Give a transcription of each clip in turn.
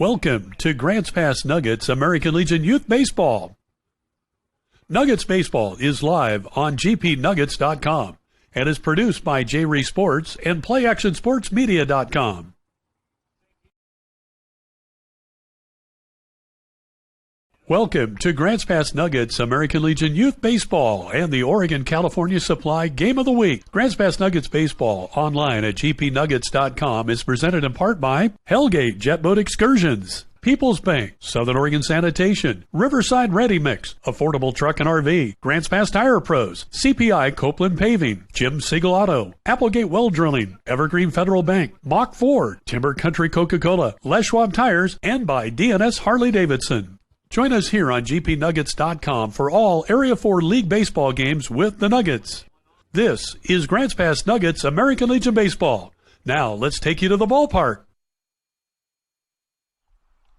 Welcome to Grants Pass Nuggets American Legion Youth Baseball. Nuggets Baseball is live on gpnuggets.com and is produced by J-Ree Sports and PlayActionSportsMedia.com. Welcome to Grants Pass Nuggets American Legion Youth Baseball and the Oregon-California Supply Game of the Week. Grants Pass Nuggets Baseball online at gpnuggets.com is presented in part by Hellgate Jet Boat Excursions, People's Bank, Southern Oregon Sanitation, Riverside Ready Mix, Affordable Truck and RV, Grants Pass Tire Pros, CPI Copeland Paving, Jim Siegel Auto, Applegate Well Drilling, Evergreen Federal Bank, Mach Ford, Timber Country Coca-Cola, Les Schwab Tires, and by DNS Harley Davidson. Join us here on gpnuggets.com for all Area 4 League baseball games with the Nuggets. This is Grants Pass Nuggets American Legion Baseball. Now, let's take you to the ballpark.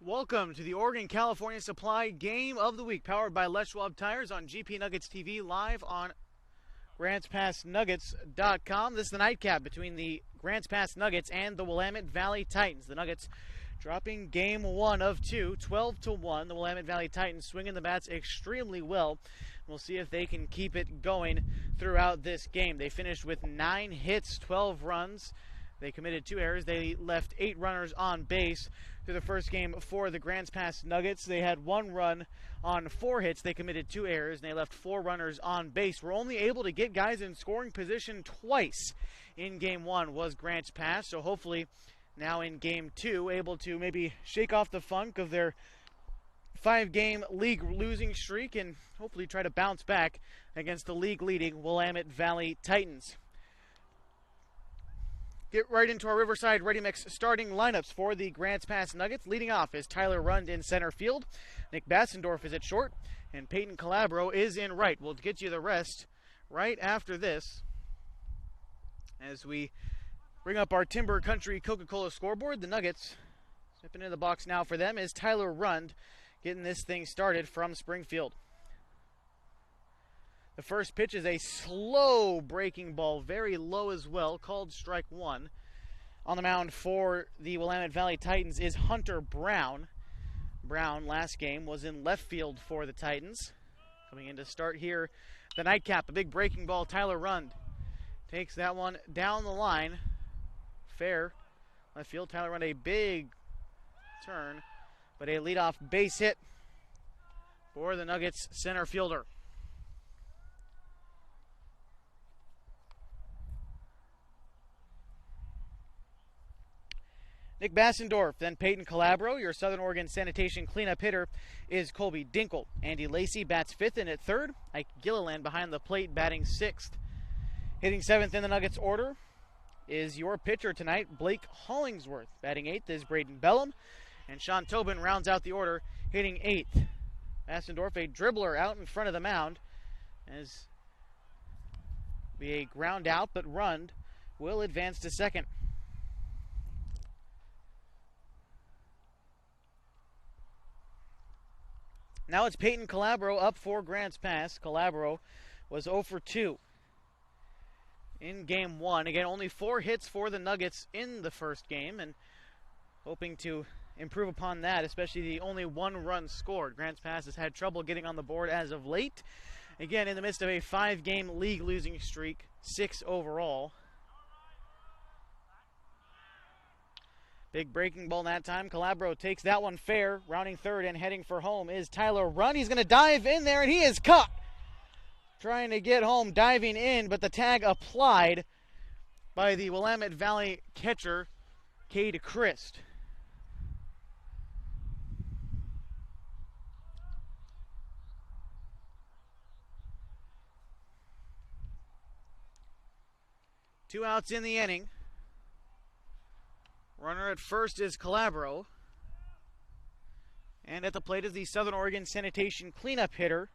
Welcome to the Oregon-California Supply Game of the Week, powered by Les Schwab Tires on GP Nuggets TV, live on GrantsPassNuggets.com. This is the nightcap between the Grants Pass Nuggets and the Willamette Valley Titans. The Nuggets dropping game one of two, 12-1. The Willamette Valley Titans swinging the bats extremely well. We'll see if they can keep it going throughout this game. They finished with 9 hits, 12 runs. They committed 2 errors. They left 8 runners on base through the first game for the Grants Pass Nuggets. They had 1 run on 4 hits. They committed 2 errors, and they left 4 runners on base. We're only able to get guys in scoring position twice in game one was Grants Pass, so hopefully now in game 2, able to maybe shake off the funk of their 5-game league losing streak and hopefully try to bounce back against the league-leading Willamette Valley Titans. Get right into our Riverside Ready Mix starting lineups for the Grants Pass Nuggets. Leading off is Tyler Rund in center field. Nick Bassendorf is at short, and Peyton Calabro is in right. We'll get you the rest right after this as we bring up our Timber Country Coca-Cola scoreboard. The Nuggets, stepping into the box now for them, is Tyler Rund getting this thing started from Springfield. The first pitch is a slow breaking ball, very low as well, called strike one. On the mound for the Willamette Valley Titans is Hunter Brown. Brown, last game, was in left field for the Titans. Coming in to start here, the nightcap, a big breaking ball. Tyler Rund takes that one down the line. Fair left field. Tyler Rund, a big turn, but a leadoff base hit for the Nuggets center fielder. Nick Bassendorf, then Peyton Calabro. Your Southern Oregon Sanitation cleanup hitter is Colby Dinkle. Andy Lacey bats 5th and at 3rd. Ike Gilliland behind the plate batting 6th. Hitting 7th in the Nuggets order is your pitcher tonight, Blake Hollingsworth. Batting 8th is Braden Bellum, and Sean Tobin rounds out the order, hitting 8th. Bassendorf, a dribbler out in front of the mound, as be a ground out, but Rund will advance to second. Now it's Peyton Calabro up for Grants Pass. Calabro was 0 for 2 in game one. Again, only 4 hits for the Nuggets in the first game, and hoping to improve upon that, especially the only 1 run scored. Grants Pass has had trouble getting on the board as of late. Again, in the midst of a 5-game league losing streak, 6 overall. Big breaking ball that time. Calabro takes that one fair. Rounding third and heading for home is Tyler Rund. He's going to dive in there, and he is caught. Trying to get home, diving in, but the tag applied by the Willamette Valley catcher, Cade Christ. Two outs in the inning. Runner at first is Calabro. And at the plate is the Southern Oregon Sanitation cleanup hitter,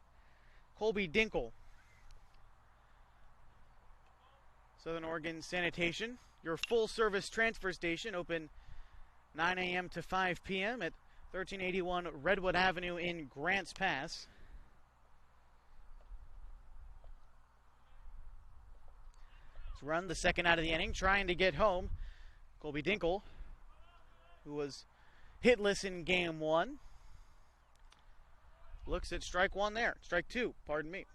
Colby Dinkle. Southern Oregon Sanitation, your full-service transfer station, open 9 a.m. to 5 p.m. at 1381 Redwood Avenue in Grants Pass. Let's run the second out of the inning, trying to get home. Colby Dinkle, who was hitless in game one. Looks at strike one there. Strike two, pardon me.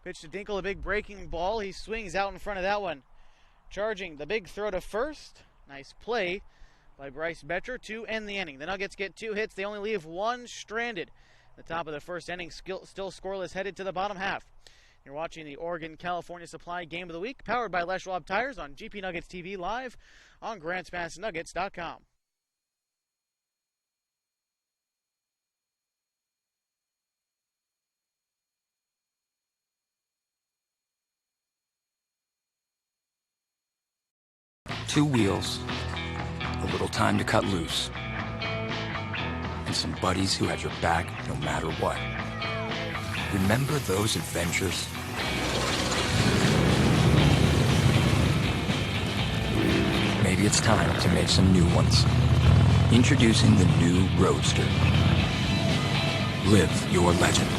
Pitch to Dinkle, a big breaking ball. He swings out in front of that one. Charging the big throw to first. Nice play by Bryce Betcher to end the inning. The Nuggets get 2 hits. They only leave one stranded. The top of the first inning, still scoreless, headed to the bottom half. You're watching the Oregon-California Supply Game of the Week, powered by Les Schwab Tires on GP Nuggets TV, live on GrantsPassNuggets.com. Two wheels, a little time to cut loose, and some buddies who had your back no matter what. Remember those adventures? Maybe it's time to make some new ones. Introducing the new Roadster. Live your legend.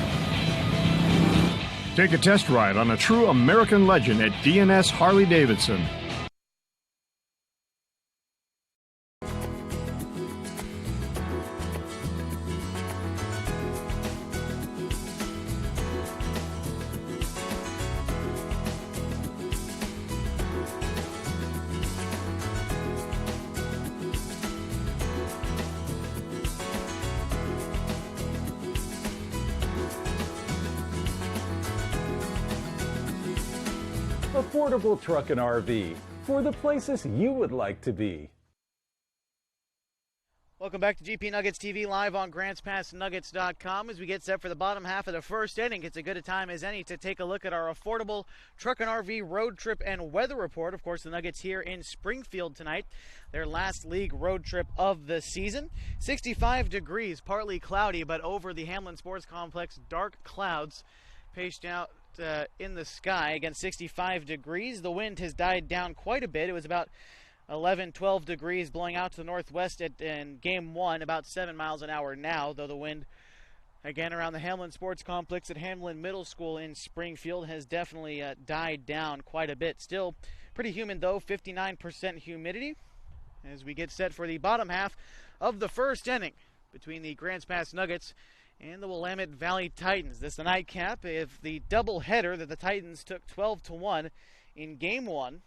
Take a test ride on a true American legend at D&S Harley-Davidson. Affordable Truck and RV for the places you would like to be. Welcome back to GP Nuggets TV, live on GrantsPassNuggets.com. As we get set for the bottom half of the first inning, it's a good a time as any to take a look at our affordable truck and RV road trip and weather report. Of course, the Nuggets here in Springfield tonight, their last league road trip of the season. 65 degrees, partly cloudy, but over the Hamlin Sports Complex, dark clouds paged out in the sky. Again, 65 degrees. The wind has died down quite a bit. It was about 11, 12 degrees blowing out to the northwest in game one, about 7 miles an hour now, though the wind, again, around the Hamlin Sports Complex at Hamlin Middle School in Springfield has definitely died down quite a bit. Still pretty humid, though, 59% humidity, as we get set for the bottom half of the first inning between the Grants Pass Nuggets and the Willamette Valley Titans. This is the nightcap of the doubleheader that the Titans took 12-1 in game one.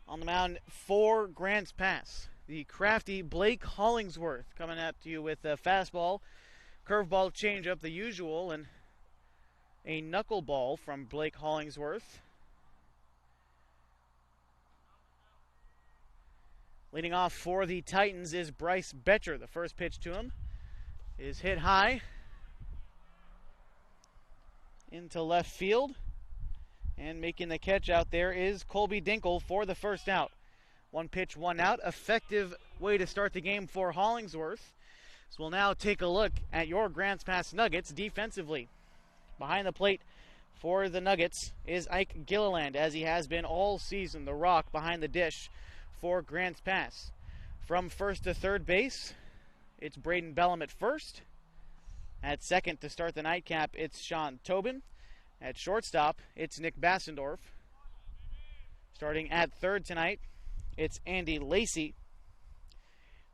On the mound for Grants Pass, the crafty Blake Hollingsworth coming at you with a fastball, curveball, changeup, the usual, and a knuckleball from Blake Hollingsworth. Leading off for the Titans is Bryce Betcher. The first pitch to him is hit high into left field. And making the catch out there is Colby Dinkle for the first out. 1 pitch, 1 out. Effective way to start the game for Hollingsworth. So we'll now take a look at your Grants Pass Nuggets defensively. Behind the plate for the Nuggets is Ike Gilliland, as he has been all season, the rock behind the dish for Grants Pass. From first to third base, it's Braden Bellum at first. At second to start the nightcap, it's Sean Tobin. At shortstop, it's Nick Bassendorf. Starting at third tonight, it's Andy Lacey.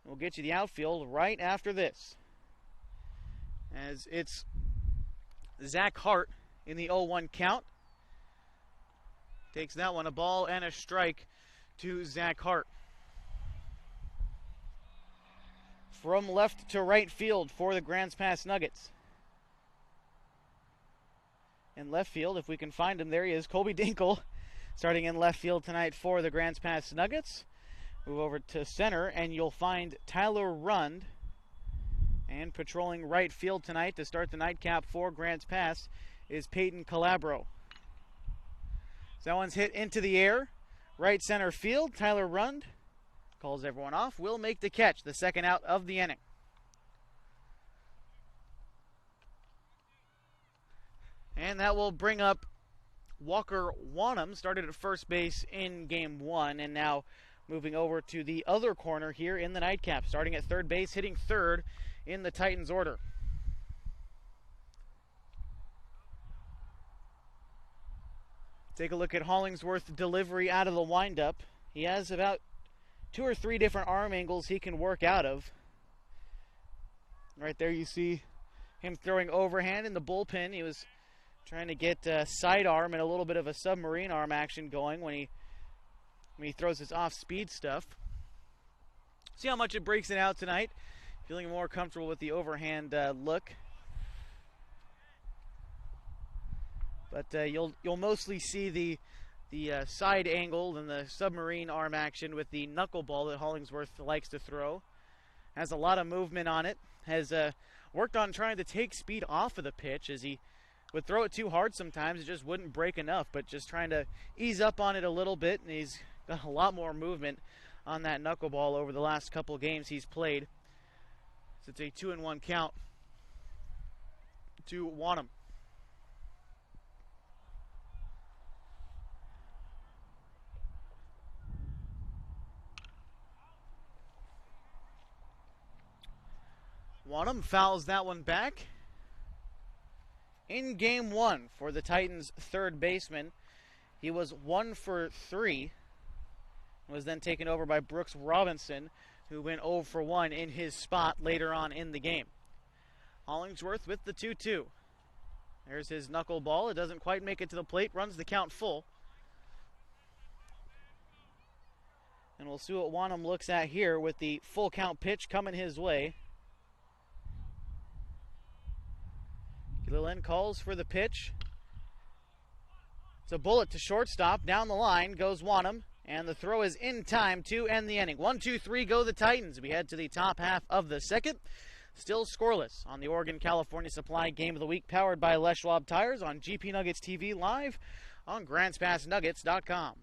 We'll get you the outfield right after this, as it's Zach Hart in the 0-1 count. Takes that one, a ball and a strike to Zach Hart. From left to right field for the Grants Pass Nuggets. In left field, if we can find him, there he is, Colby Dinkle, starting in left field tonight for the Grants Pass Nuggets. Move over to center, and you'll find Tyler Rund. And patrolling right field tonight to start the nightcap for Grants Pass is Peyton Calabro. So that one's hit into the air. Right center field, Tyler Rund calls everyone off. Will make the catch, the second out of the inning. And that will bring up Walker Wanham, started at first base in game one, and now moving over to the other corner here in the nightcap, starting at third base, hitting third in the Titans order. Take a look at Hollingsworth's delivery out of the windup. He has about 2 or 3 different arm angles he can work out of. Right there you see him throwing overhand in the bullpen. He was trying to get sidearm and a little bit of a submarine arm action going when he throws his off-speed stuff. See how much it breaks it out tonight. Feeling more comfortable with the overhand look. But you'll mostly see the side angle and the submarine arm action with the knuckleball that Hollingsworth likes to throw. Has a lot of movement on it. Has worked on trying to take speed off of the pitch, as he would throw it too hard sometimes. It just wouldn't break enough, but just trying to ease up on it a little bit, and he's got a lot more movement on that knuckleball over the last couple games he's played. So it's a 2-1 count to Wanham. Wanham fouls that one back. In game 1 for the Titans' third baseman, he was 1 for 3. Was then taken over by Brooks Robinson, who went 0 for 1 in his spot later on in the game. Hollingsworth with the 2-2. There's his knuckleball. It doesn't quite make it to the plate. Runs the count full. And we'll see what Wanham looks at here with the full count pitch coming his way. Gilliland calls for the pitch. It's a bullet to shortstop. Down the line goes Wanham. And the throw is in time to end the inning. 1-2-3 go the Titans. We head to the top half of the second. Still scoreless on the Oregon-California Supply Game of the Week, powered by Les Schwab Tires on GP Nuggets TV, live on GrantsPassNuggets.com.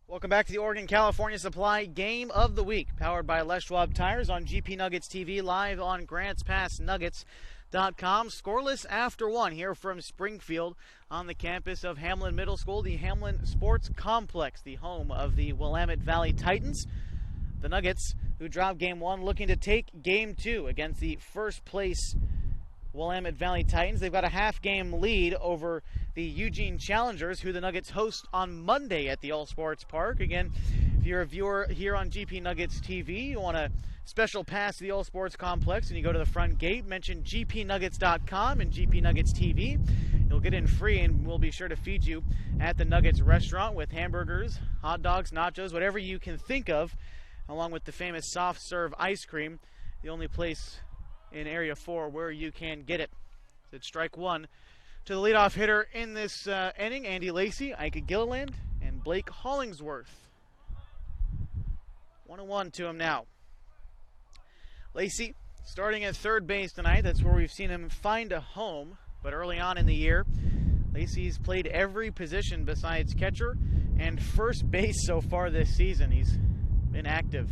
Welcome back to the Oregon-California Supply Game of the Week, powered by Les Schwab Tires on GP Nuggets TV, live on GrantsPassNuggets.com. Scoreless after 1 here from Springfield on the campus of Hamlin Middle School, the Hamlin Sports Complex, the home of the Willamette Valley Titans. The Nuggets, who dropped Game 1, looking to take Game 2 against the first-place Willamette Valley Titans. They've got a half-game lead over the Eugene Challengers, who the Nuggets host on Monday at the All Sports Park. Again, if you're a viewer here on GP Nuggets TV, you want a special pass to the All Sports Complex, and you go to the front gate, mention gpnuggets.com and GP Nuggets TV. You'll get in free, and we'll be sure to feed you at the Nuggets restaurant with hamburgers, hot dogs, nachos, whatever you can think of, along with the famous soft serve ice cream, the only place in Area 4 where you can get it. So it's strike 1 to the leadoff hitter in this inning, Andy Lacey, Ike Gilliland, and Blake Hollingsworth. 1-1 to him now. Lacey starting at third base tonight. That's where we've seen him find a home. But early on in the year, Lacey's played every position besides catcher and first base so far this season. He's been active.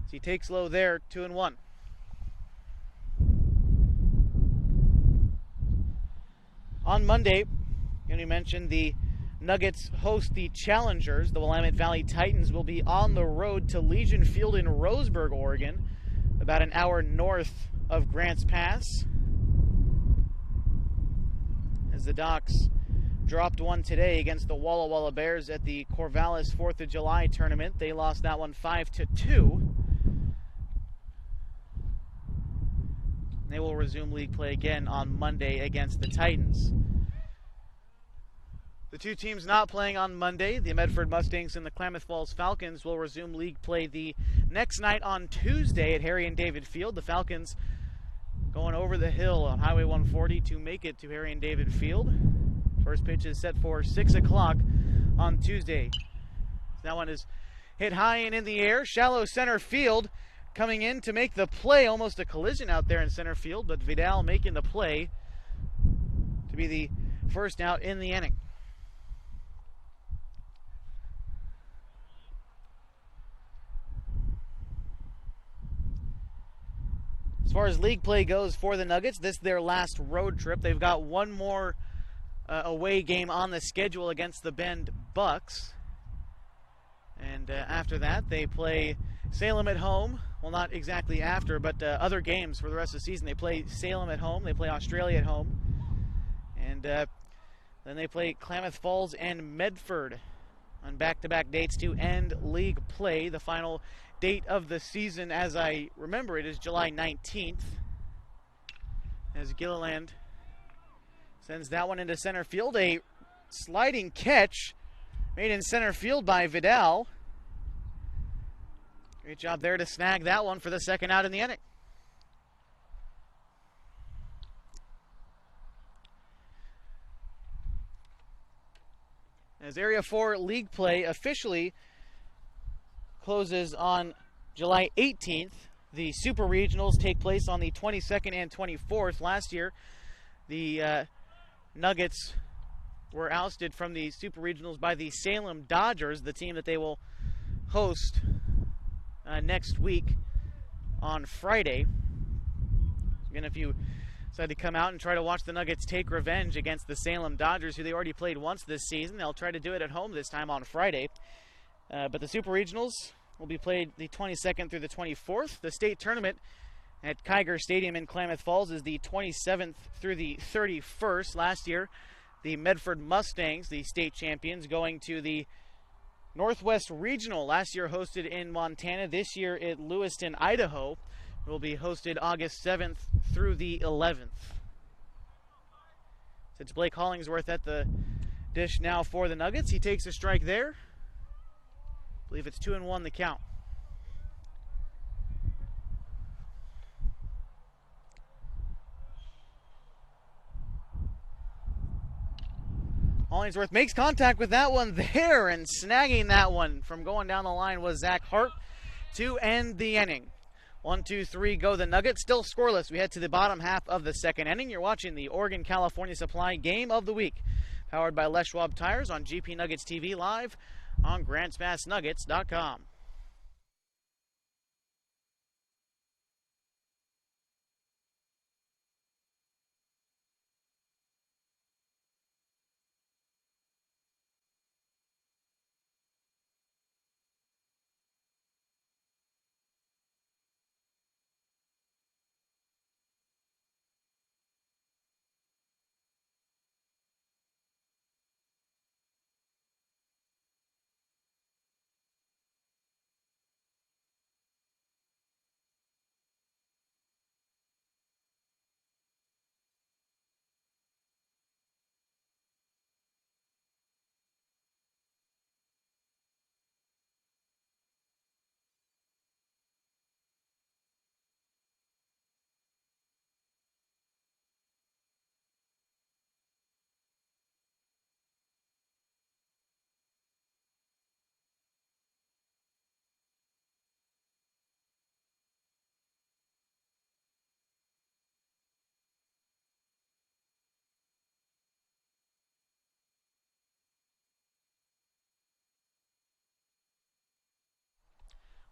So he takes low there, 2-1. On Monday, and we mentioned the Nuggets host the Challengers. The Willamette Valley Titans will be on the road to Legion Field in Roseburg, Oregon, about an hour north of Grants Pass, as the Docs dropped one today against the Walla Walla Bears at the Corvallis 4th of July tournament. They lost that one 5-2. They will resume league play again on Monday against the Titans. The two teams not playing on Monday, the Medford Mustangs and the Klamath Falls Falcons, will resume league play the next night on Tuesday at Harry and David Field. The Falcons going over the hill on Highway 140 to make it to Harry and David Field. First pitch is set for 6 o'clock on Tuesday. That one is hit high and in the air, shallow center field. Coming in to make the play, almost a collision out there in center field, but Vidal making the play to be the first out in the inning. As far as league play goes for the Nuggets, this is their last road trip. They've got one more away game on the schedule against the Bend Bucks. And after that, they play Salem at home. Well, not exactly after, but other games for the rest of the season. They play Salem at home. They play Australia at home. And then they play Klamath Falls and Medford on back-to-back dates to end league play. The final date of the season, as I remember it, is July 19th. As Gilliland sends that one into center field. A sliding catch made in center field by Vidal. Great job there to snag that one for the second out in the inning. As Area 4 league play officially closes on July 18th, the Super Regionals take place on the 22nd and 24th. Last year, the Nuggets were ousted from the Super Regionals by the Salem Dodgers, the team that they will host next week on Friday. Again, if you decide to come out and try to watch the Nuggets take revenge against the Salem Dodgers, who they already played once this season, they'll try to do it at home this time on Friday. But the Super Regionals will be played the 22nd through the 24th. The state tournament at Kiger Stadium in Klamath Falls is the 27th through the 31st. Last year, the Medford Mustangs, the state champions, going to the Northwest Regional. Last year hosted in Montana. This year at Lewiston, Idaho. It will be hosted August 7th through the 11th. It's Blake Hollingsworth at the dish now for the Nuggets. He takes a strike there. I believe it's 2-1 the count. Hollingsworth makes contact with that one there, and snagging that one from going down the line was Zach Hart to end the inning. 1-2-3 go the Nuggets, still scoreless. We head to the bottom half of the second inning. You're watching the Oregon California Supply Game of the Week, powered by Les Schwab Tires on GP Nuggets TV, live on GrantsPassNuggets.com.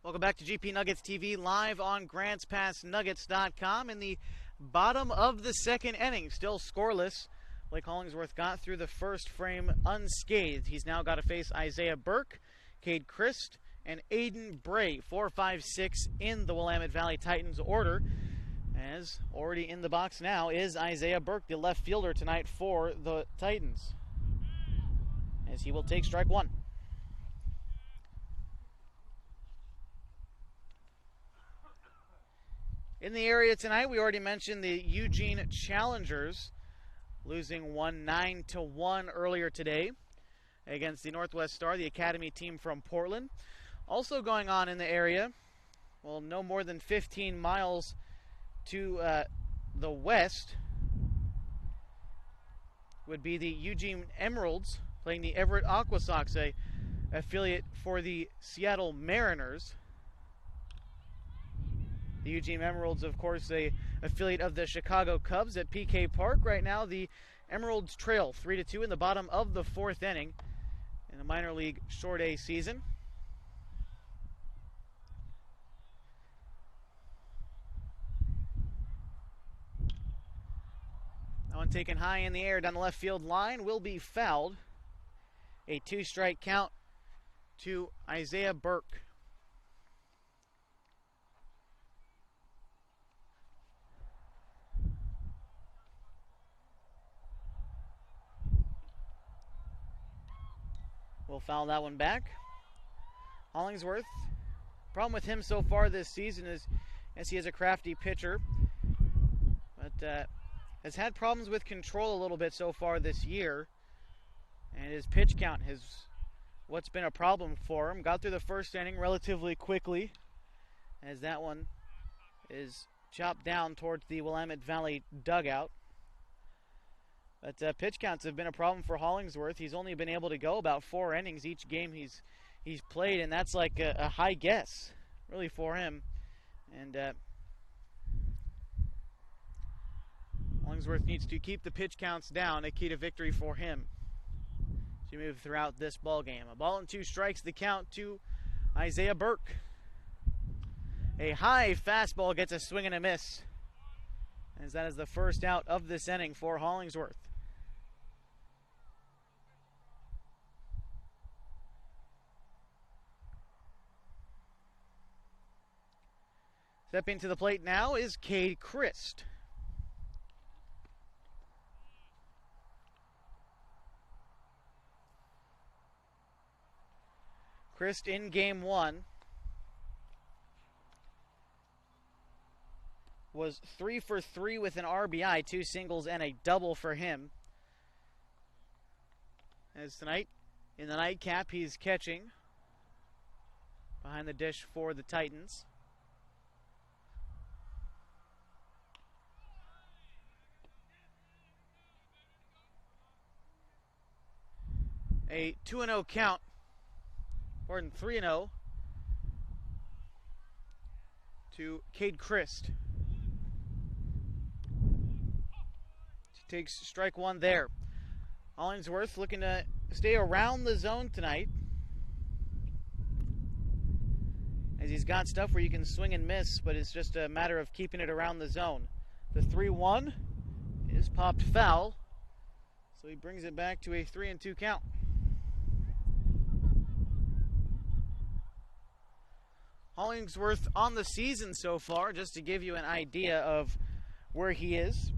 Welcome back to GP Nuggets TV, live on GrantsPassNuggets.com. In the bottom of the second inning, still scoreless. Blake Hollingsworth got through the first frame unscathed. He's now got to face Isaiah Burke, Cade Christ, and Aiden Bray, 4, 5, 6 in the Willamette Valley Titans order. As already in the box now is Isaiah Burke, the left fielder tonight for the Titans, as he will take strike one. In the area tonight, we already mentioned the Eugene Challengers losing 9-1 earlier today against the Northwest Star, the academy team from Portland. Also going on in the area, well, no more than 15 miles to the west would be the Eugene Emeralds playing the Everett Aqua Sox, a affiliate for the Seattle Mariners. The Eugene Emeralds, of course, a affiliate of the Chicago Cubs at PK Park. Right now, the Emeralds trail 3-2 in the bottom of the fourth inning in the minor league short A season. That one taken high in the air down the left field line will be fouled. A 2-strike count to Isaiah Burke. We'll foul that one back. Hollingsworth, problem with him so far this season is, as he is a crafty pitcher, but has had problems with control a little bit so far this year. And his pitch count has what's been a problem for him. Got through the first inning relatively quickly, as that one is chopped down towards the Willamette Valley dugout. But pitch counts have been a problem for Hollingsworth. He's only been able to go about 4 innings each game he's played, and that's like a high guess, really, for him. And Hollingsworth needs to keep the pitch counts down, a key to victory for him to move throughout this ball game. A ball and 2 strikes, the count to Isaiah Burke. A high fastball gets a swing and a miss, as that is the first out of this inning for Hollingsworth. Stepping to the plate now is Cade Christ. Christ in game 1 was 3 for 3 with an RBI, 2 singles and a double for him. As tonight, in the nightcap, he's catching behind the dish for the Titans. A 2-0 count, or 3-0 to Cade Christ. Takes strike one there. Hollingsworth looking to stay around the zone tonight, as he's got stuff where you can swing and miss, but it's just a matter of keeping it around the zone. The 3-1 is popped foul, so he brings it back to a 3-2 count. Hollingsworth on the season so far, just to give you an idea of where he is.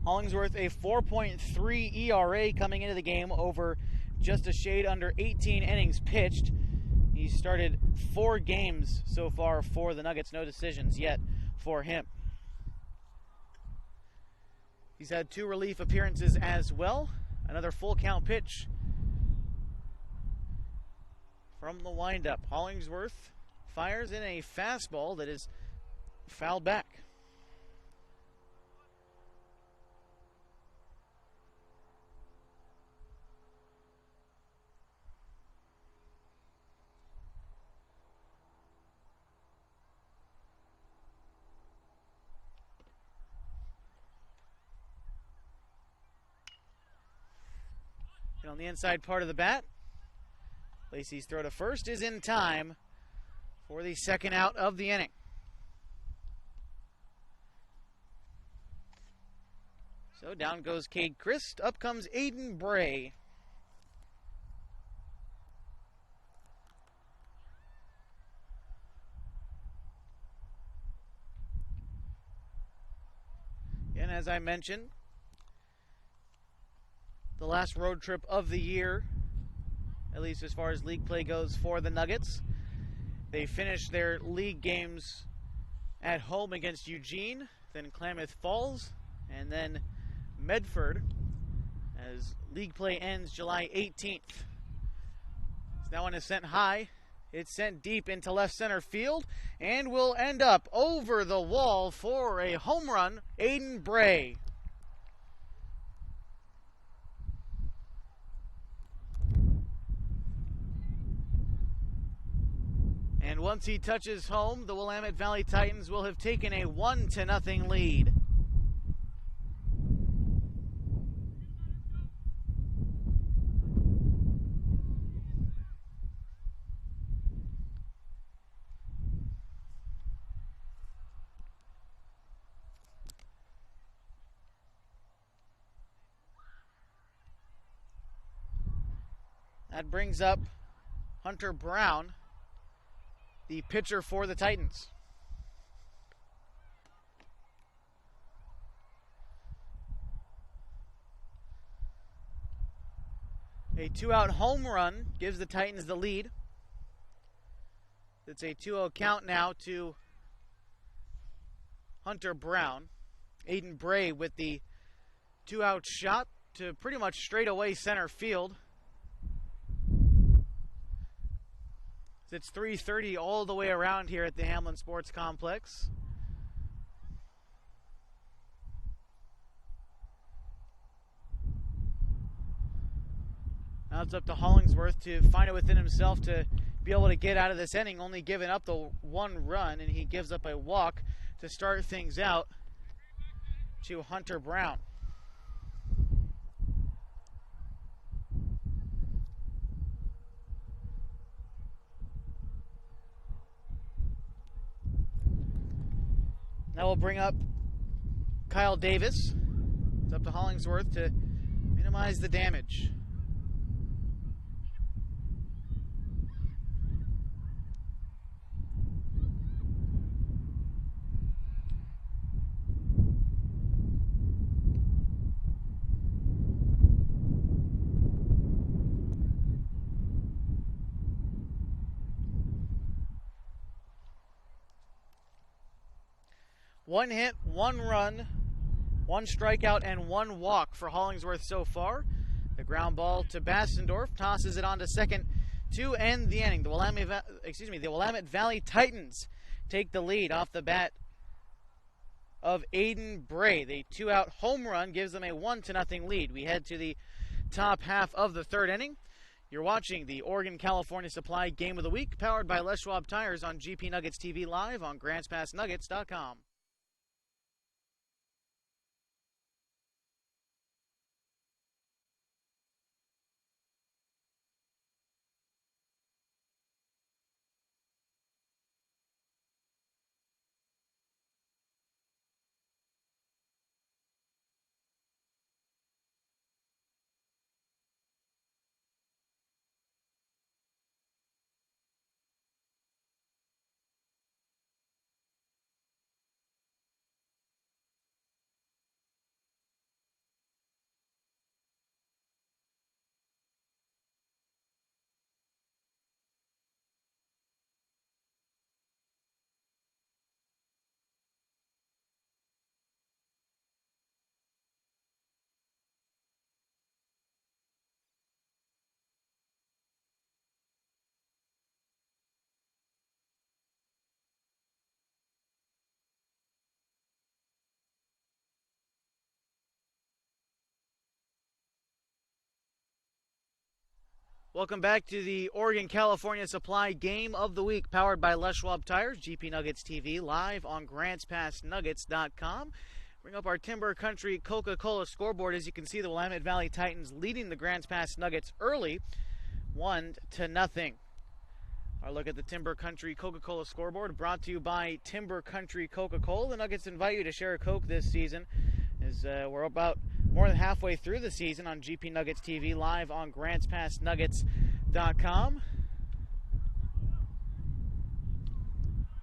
Hollingsworth, a 4.3 ERA coming into the game over just a shade under 18 innings pitched. He started 4 games so far for the Nuggets, no decisions yet for him. He's had 2 relief appearances as well. Another full count pitch from the windup. Hollingsworth fires in a fastball that is fouled back. And on the inside part of the bat, Lacey's throw to first is in time for the second out of the inning. So down goes Cade Christ. Up comes Aiden Bray. as I mentioned, the last road trip of the year, at least as far as league play goes for the Nuggets. They finished their league games at home against Eugene, then Klamath Falls, and then Medford, as league play ends July 18th. So that one is sent high. It's sent deep into left center field and will end up over the wall for a home run, Aiden Bray. And once he touches home, the Willamette Valley Titans will have taken a 1-0 lead. That brings up Hunter Brown, the pitcher for the Titans. A 2-out home run gives the Titans the lead. It's a 2-0 count now to Hunter Brown. Aiden Bray with the 2-out shot to pretty much straightaway center field. It's 3:30 all the way around here at the Hamlin Sports Complex. Now it's up to Hollingsworth to find it within himself to be able to get out of this inning, only giving up the one run, and he gives up a walk to start things out to Hunter Brown. That will bring up Kyle Davis. It's up to Hollingsworth to minimize the damage. One hit, one run, one strikeout, and one walk for Hollingsworth so far. The ground ball to Bassendorf tosses it on to second to end the inning. The Willamette Valley Titans take the lead off the bat of Aiden Bray. The 2-out home run gives them a 1-0 lead. We head to the top half of the third inning. You're watching the Oregon-California Supply Game of the Week, powered by Les Schwab Tires on GP Nuggets TV live on GrantsPassNuggets.com. Welcome back to the Oregon-California Supply Game of the Week, powered by Les Schwab Tires, GP Nuggets TV, live on GrantsPassNuggets.com. Bring up our Timber Country Coca-Cola scoreboard. As you can see, the Willamette Valley Titans leading the Grants Pass Nuggets early, 1-0. Our look at the Timber Country Coca-Cola scoreboard brought to you by Timber Country Coca-Cola. The Nuggets invite you to share a Coke this season, as we're about more than halfway through the season on GP Nuggets TV, live on GrantsPassNuggets.com.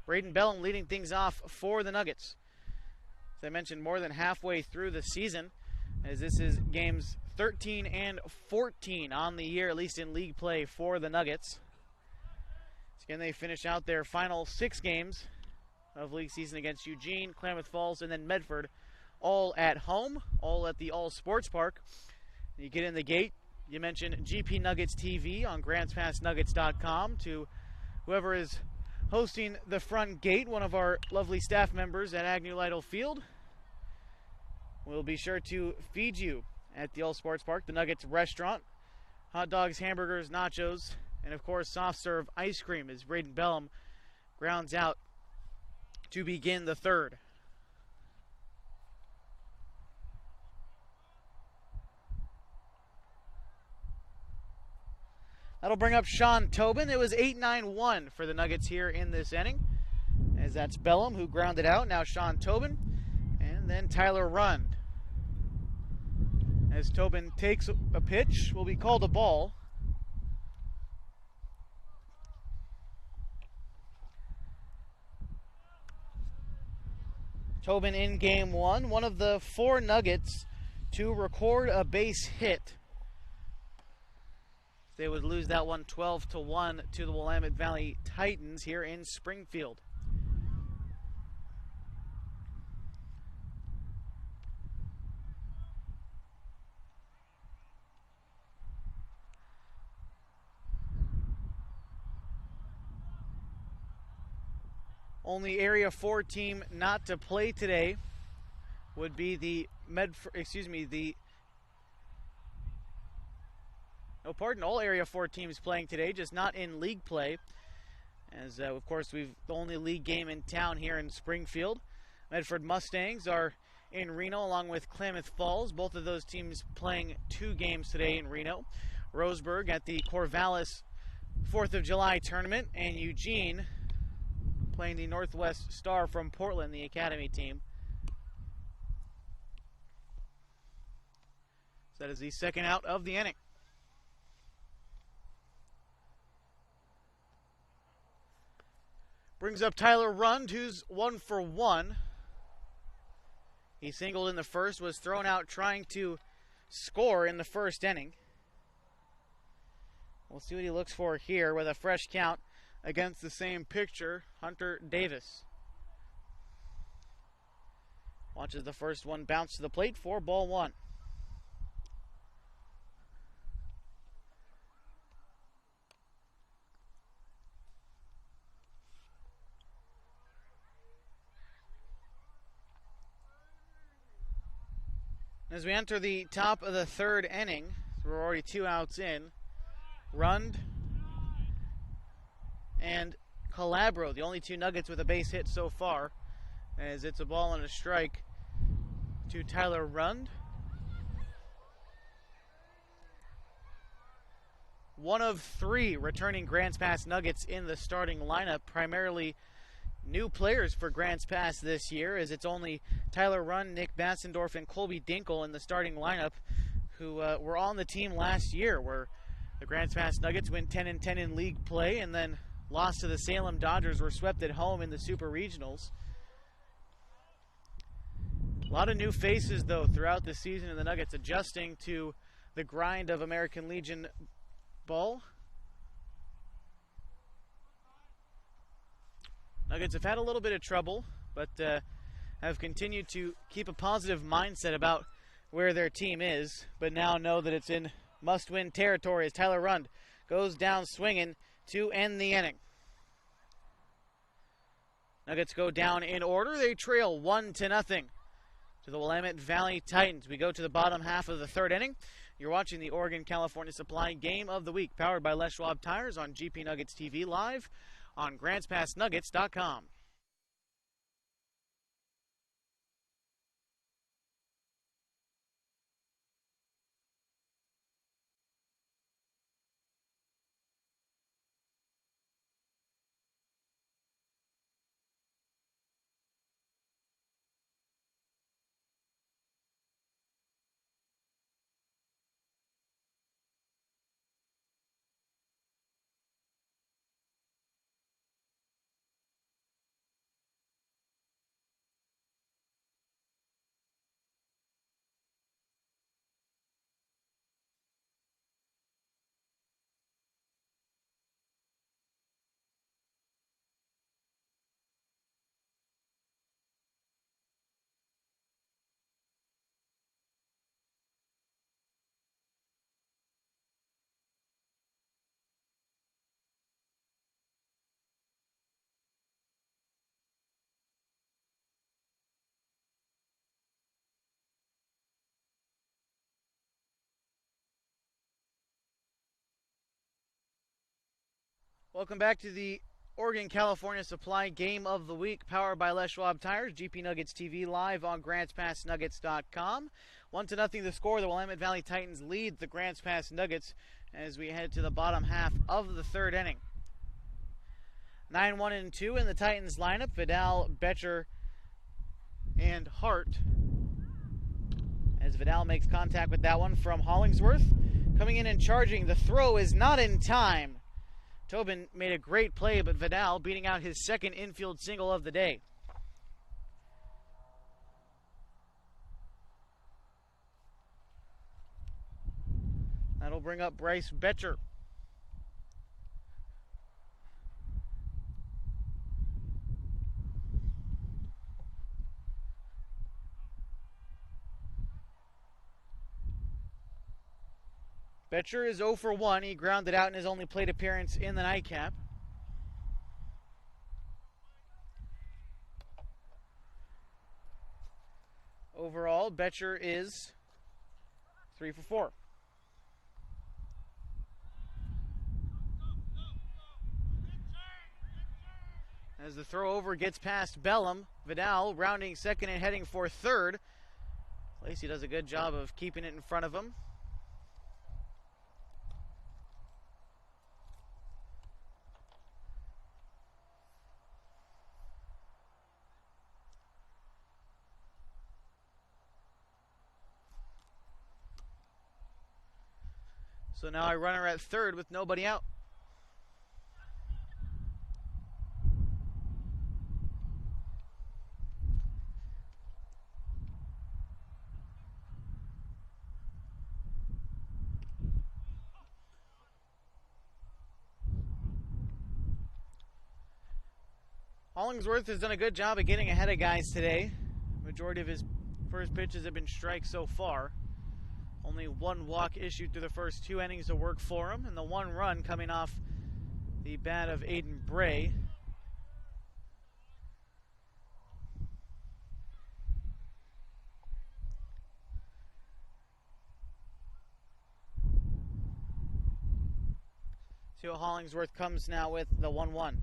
Braden Bellum leading things off for the Nuggets. As I mentioned, more than halfway through the season, as this is games 13 and 14 on the year, at least in league play for the Nuggets. So again, they finish out their final 6 games of league season against Eugene, Klamath Falls, and then Medford, all at home, all at the All Sports Park. You get in the gate, you mentioned GP Nuggets TV on GrantsPassNuggets.com to whoever is hosting the front gate, one of our lovely staff members at Agnew Lytle Field. We'll be sure to feed you at the All Sports Park, the Nuggets restaurant. Hot dogs, hamburgers, nachos, and of course soft serve ice cream as Braden Bellum grounds out to begin the third. That'll bring up Sean Tobin. It was 8-9-1 for the Nuggets here in this inning, as that's Bellum who grounded out. Now Sean Tobin, and then Tyler Rund. As Tobin takes a pitch, will be called a ball. Tobin in game one of the 4 Nuggets to record a base hit. They would lose that one 12-1 to the Willamette Valley Titans here in Springfield. Only Area 4 team not to play today would be the all Area 4 teams playing today, just not in league play. As, of course, we've the only league game in town here in Springfield. Medford Mustangs are in Reno along with Klamath Falls. Both of those teams playing 2 games today in Reno. Roseburg at the Corvallis 4th of July tournament, and Eugene playing the Northwest Star from Portland, the academy team. So that is the second out of the inning. Brings up Tyler Rund, who's 1 for 1. He singled in the first, was thrown out trying to score in the first inning. We'll see what he looks for here with a fresh count against the same pitcher, Hunter Davis. Watches the first one bounce to the plate for ball 1. As we enter the top of the third inning, so we're already 2 outs in, Rund and Calabro, the only 2 Nuggets with a base hit so far, as it's a ball and a strike to Tyler Rund. 1 of 3 returning Grants Pass Nuggets in the starting lineup, primarily new players for Grants Pass this year, as it's only Tyler Rund, Nick Bassendorf, and Colby Dinkle in the starting lineup, who were on the team last year, where the Grants Pass Nuggets went 10-10 in league play and then lost to the Salem Dodgers, were swept at home in the Super Regionals. A lot of new faces, though, throughout the season, and the Nuggets adjusting to the grind of American Legion ball. Nuggets have had a little bit of trouble, but have continued to keep a positive mindset about where their team is, but now know that it's in must-win territory as Tyler Rund goes down swinging to end the inning. Nuggets go down in order. They trail 1-0 to the Willamette Valley Titans. We go to the bottom half of the third inning. You're watching the Oregon California Supply Game of the Week, powered by Les Schwab Tires on GP Nuggets TV, live on GrantsPassNuggets.com. Welcome back to the Oregon California Supply Game of the Week, powered by Les Schwab Tires. GP Nuggets TV live on GrantsPassNuggets.com. 1-0 the score. The Willamette Valley Titans lead the Grants Pass Nuggets as we head to the bottom half of the third inning. 9-1-2 in the Titans lineup. Vidal, Betcher, and Hart. As Vidal makes contact with that one from Hollingsworth. Coming in and charging. The throw is not in time. Tobin made a great play, but Vidal beating out his second infield single of the day. That'll bring up Bryce Betcher. Betcher is 0 for 1. He grounded out in his only plate appearance in the nightcap. Overall, Betcher is 3 for 4. As the throw over gets past Bellum, Vidal rounding second and heading for third. Lacey does a good job of keeping it in front of him. So now a runner at third with nobody out. Hollingsworth has done a good job of getting ahead of guys today. Majority of his first pitches have been strikes so far. Only one walk issued through the first 2 innings of work for him, and the 1 run coming off the bat of Aiden Bray. See what Hollingsworth comes now with the 1-1.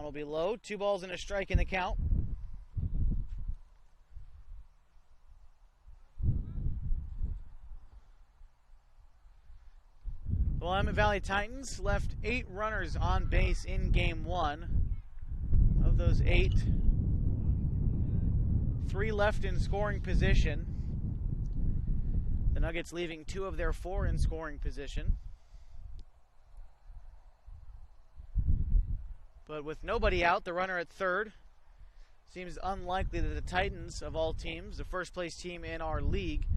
Will be low. 2 balls and a strike in the count. The Willamette Valley Titans left 8 runners on base in game 1. Of those 8, 3 left in scoring position. The Nuggets leaving 2 of their 4 in scoring position. But with nobody out, the runner at third, seems unlikely that the Titans, of all teams, the first place team in our league,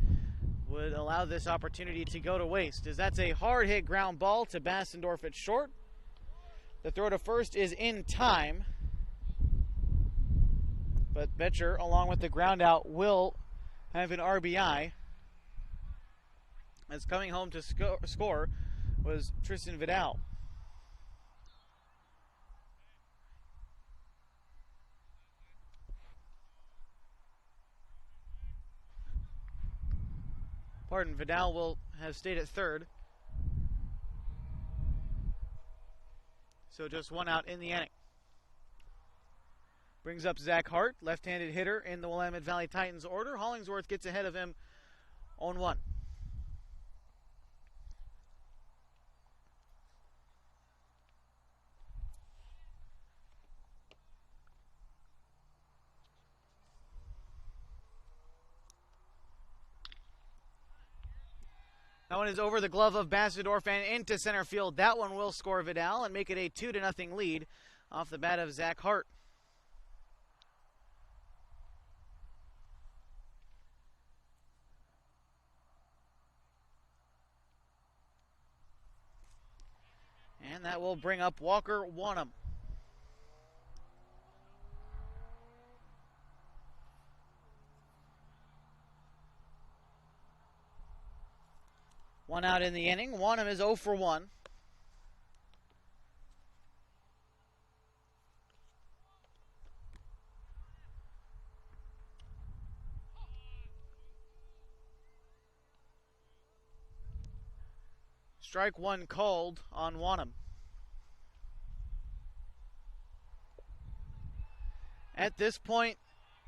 would allow this opportunity to go to waste, as that's a hard hit ground ball to Bassendorf at short. The throw to first is in time, but Betcher, along with the ground out, will have an RBI, as coming home to score was Tristan Vidal. Pardon, Vidal will have stayed at third. So just 1 out in the inning. Brings up Zach Hart, left-handed hitter in the Willamette Valley Titans order. Hollingsworth gets ahead of him on 1. That one is over the glove of Bassendorf and into center field. That one will score Vidal and make it a 2-0 lead off the bat of Zach Hart. And that will bring up Walker Wanham. One out in the inning. Wanham is 0 for 1. strike one called on Wanham. At this point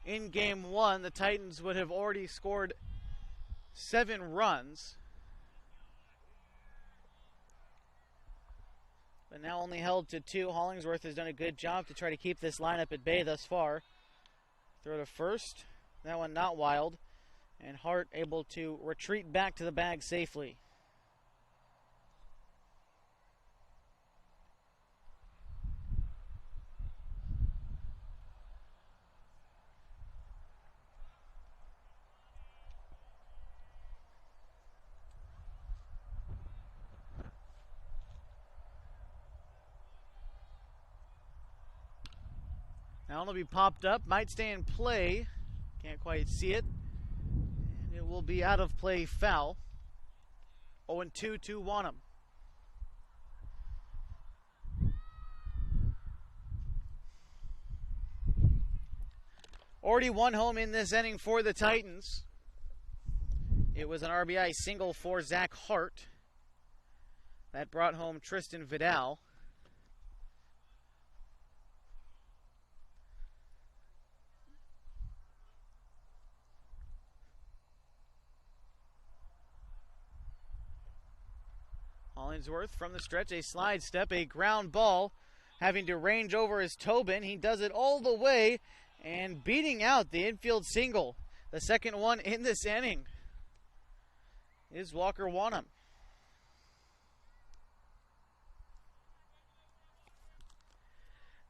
in game one, the Titans would have already scored 7 runs, but now only held to 2. Hollingsworth has done a good job to try to keep this lineup at bay thus far. Throw to first, that one not wild, and Hart able to retreat back to the bag safely. Now it'll be popped up, might stay in play. Can't quite see it. And it will be out of play, foul. 0-2 to Wanham. Already one home in this inning for the Titans. It was an RBI single for Zach Hart. That brought home Tristan Vidal. Hollingsworth from the stretch, a slide step, a ground ball, having to range over his Tobin. He does it all the way and beating out the infield single. The second one in this inning is Walker Wanham.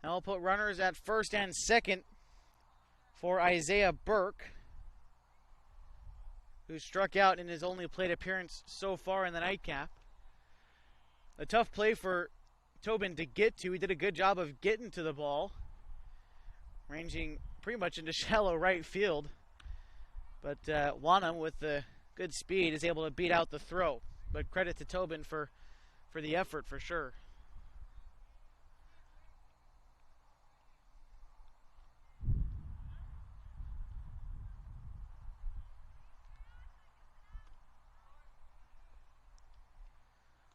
Now we'll put runners at first and second for Isaiah Burke, who struck out in his only plate appearance so far in the nightcap. A tough play for Tobin to get to. He did a good job of getting to the ball, ranging pretty much into shallow right field. But Wanham, with the good speed, is able to beat out the throw. But credit to Tobin for the effort, for sure.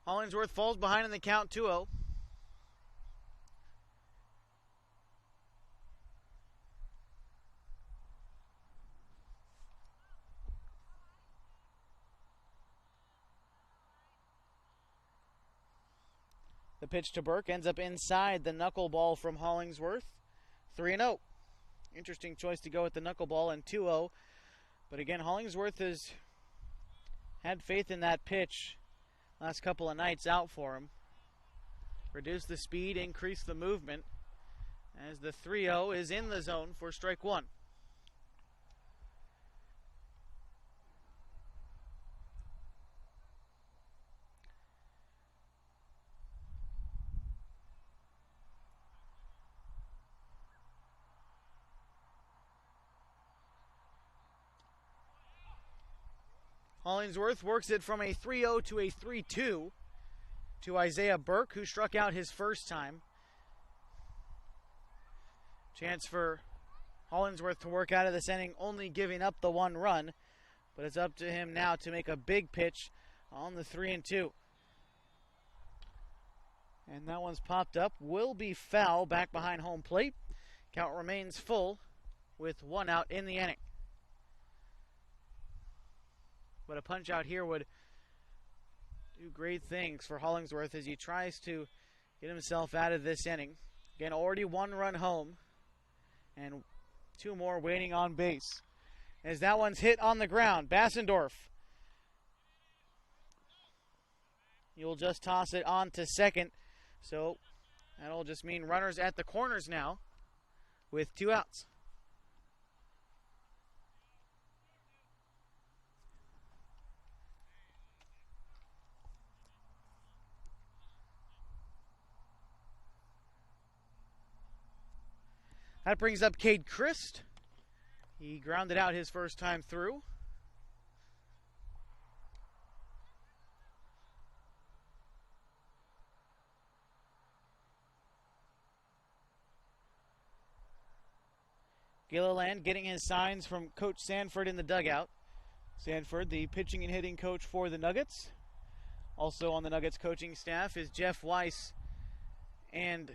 Hollingsworth falls behind in the count, 2-0. The pitch to Burke ends up inside the knuckleball from Hollingsworth. 3-0. Interesting choice to go with the knuckleball and 2-0. But again, Hollingsworth has had faith in that pitch last couple of nights out for him. Reduce the speed, increase the movement, as the 3-0 is in the zone for strike one. Hollingsworth works it from a 3-0 to a 3-2 to Isaiah Burke, who struck out his first time. Chance for Hollingsworth to work out of this inning, only giving up the 1 run. But it's up to him now to make a big pitch on the 3-2. And that one's popped up. Will be foul back behind home plate. Count remains full with 1 out in the inning. But a punch out here would do great things for Hollingsworth as he tries to get himself out of this inning. Again, already 1 run home and 2 more waiting on base. As that one's hit on the ground, Bassendorf. You'll just toss it on to second. So that'll just mean runners at the corners now with 2 outs. That brings up Cade Christ. He grounded out his first time through. Gilliland getting his signs from Coach Sanford in the dugout. Sanford, the pitching and hitting coach for the Nuggets. Also on the Nuggets coaching staff is Jeff Weiss and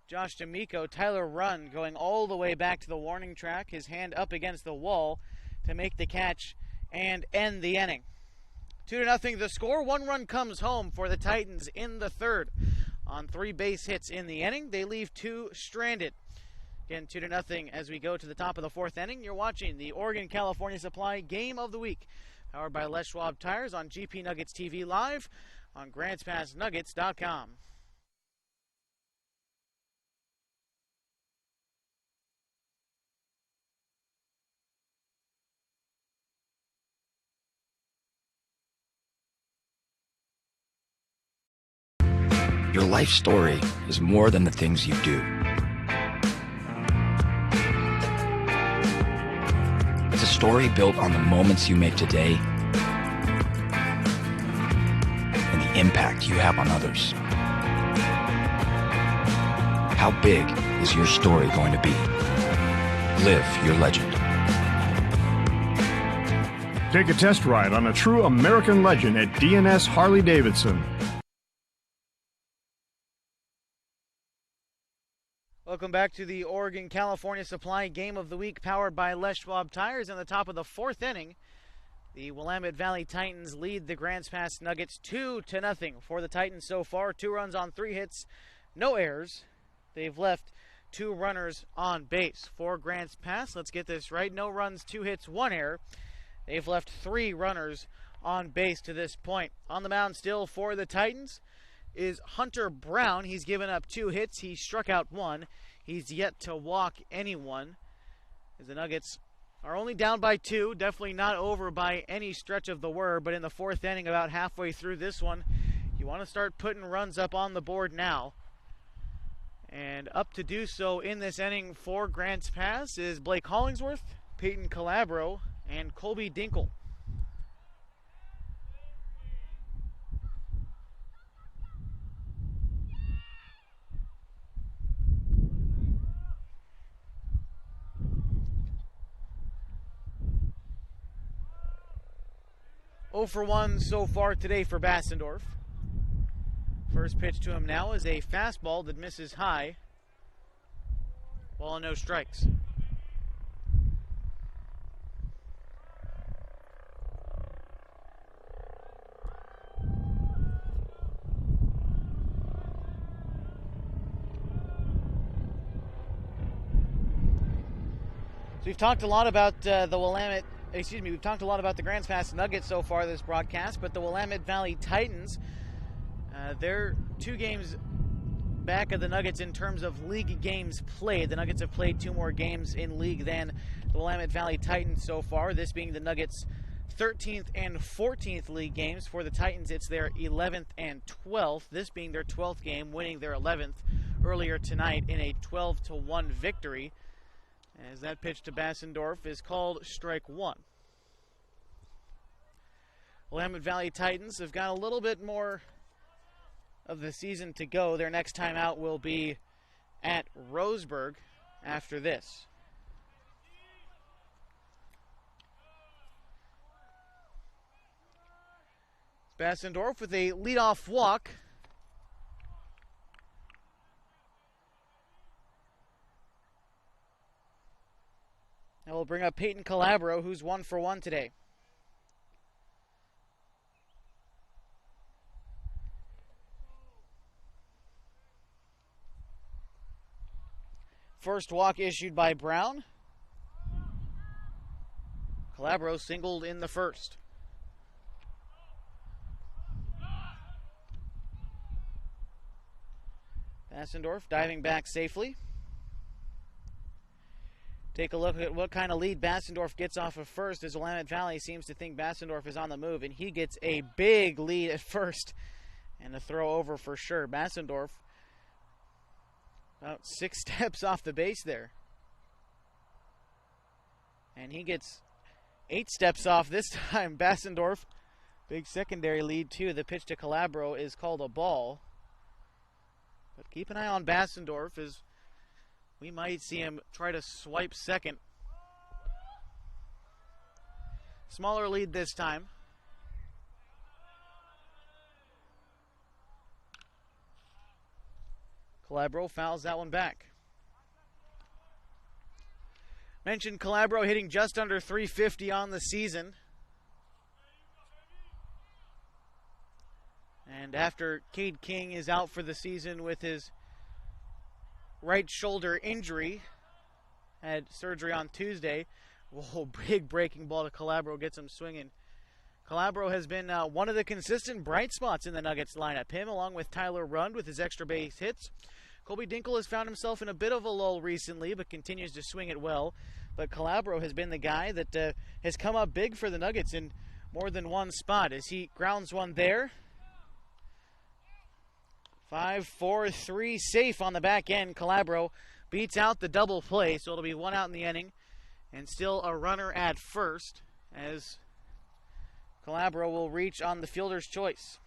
Josh D'Amico. Tyler Runn going all the way back to the warning track, his hand up against the wall to make the catch and end the inning. 2-0 the score. 1 run comes home for the Titans in the third. On 3 base hits in the inning, they leave 2 stranded. Again, 2-0 as we go to the top of the 4th inning. You're watching the Oregon California Supply Game of the Week, powered by Les Schwab Tires on GP Nuggets TV Live on GrantsPassNuggets.com. Your life story is more than the things you do. It's a story built on the moments you make today and the impact you have on others. How big is your story going to be? Live your legend. Take a test ride on a true American legend at DNS Harley-Davidson. Welcome back to the Oregon California Supply Game of the Week, powered by Les Schwab Tires. In the top of the 4th inning, the Willamette Valley Titans lead the Grants Pass Nuggets 2-0. For the Titans so far, 2 runs on 3 hits, no errors. They've left 2 runners on base. For Grants Pass, let's get this right, no runs, 2 hits, 1 error. They've left 3 runners on base to this point. On the mound still for the Titans is Hunter Brown. He's given up 2 hits. He struck out 1. He's yet to walk anyone, as the Nuggets are only down by 2. Definitely not over by any stretch of the word, but in the 4th inning, about halfway through this one, you want to start putting runs up on the board now. And up to do so in this inning for Grants Pass is Blake Hollingsworth, Peyton Calabro, and Colby Dinkle. Oh for 1 so far today for Bassendorf. First pitch to him now is a fastball that misses high. Ball and no strikes. So we've talked a lot about we've talked a lot about the Grants Pass Nuggets so far this broadcast, but the Willamette Valley Titans, they're 2 games back of the Nuggets in terms of league games played. The Nuggets have played 2 more games in league than the Willamette Valley Titans so far, this being the Nuggets' 13th and 14th league games. For the Titans, it's their 11th and 12th, this being their 12th game, winning their 11th earlier tonight in a 12-1 victory. As that pitch to Bassendorf is called strike 1. Willamette Valley Titans have got a little bit more of the season to go. Their next time out will be at Roseburg after this. Bassendorf with a leadoff walk. And we'll bring up Peyton Calabro, who's 1 for 1 today. First walk issued by Brown. Calabro singled in the first. Bassendorf diving back safely. Take a look at what kind of lead Bassendorf gets off of first, as Willamette Valley seems to think Bassendorf is on the move, and he gets a big lead at first and a throw over for sure. Bassendorf about 6 steps off the base there. And he gets 8 steps off this time. Bassendorf, big secondary lead too. The pitch to Calabro is called a ball. But keep an eye on Bassendorf, as we might see him try to swipe second. Smaller lead this time. Calabro fouls that one back. Mentioned Calabro hitting just under 350 on the season. And after Cade King is out for the season with his right shoulder injury, had surgery on Tuesday. Whoa, big breaking ball to Calabro, gets him swinging. Calabro has been one of the consistent bright spots in the Nuggets lineup. Him along with Tyler Rund with his extra base hits. Colby Dinkle has found himself in a bit of a lull recently, but continues to swing it well. But Calabro has been the guy that has come up big for the Nuggets in more than one spot as he grounds one there. 5-4-3 safe on the back end. Calabro beats out the double play, so it'll be one out in the inning. And still a runner at first as Calabro will reach on the fielder's choice.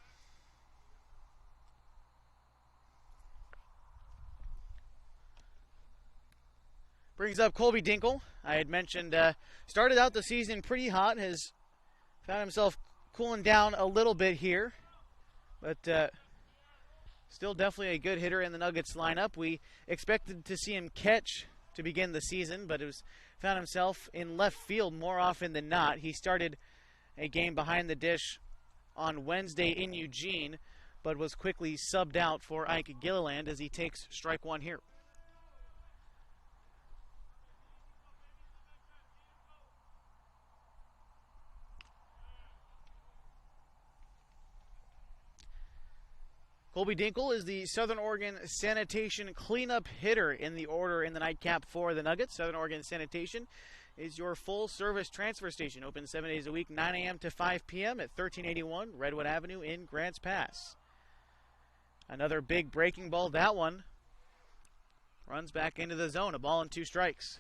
Brings up Colby Dinkle. I had mentioned started out the season pretty hot, has found himself cooling down a little bit here, but still definitely a good hitter in the Nuggets lineup. We expected to see him catch to begin the season, but found himself in left field more often than not. He started a game behind the dish on Wednesday in Eugene, but was quickly subbed out for Ike Gilliland as he takes strike one here. Colby Dinkle is the Southern Oregon Sanitation cleanup hitter in the order in the nightcap for the Nuggets. Southern Oregon Sanitation is your full-service transfer station, open 7 days a week, 9 a.m. to 5 p.m. at 1381 Redwood Avenue in Grants Pass. Another big breaking ball. That one runs back into the zone. A ball and 2 strikes.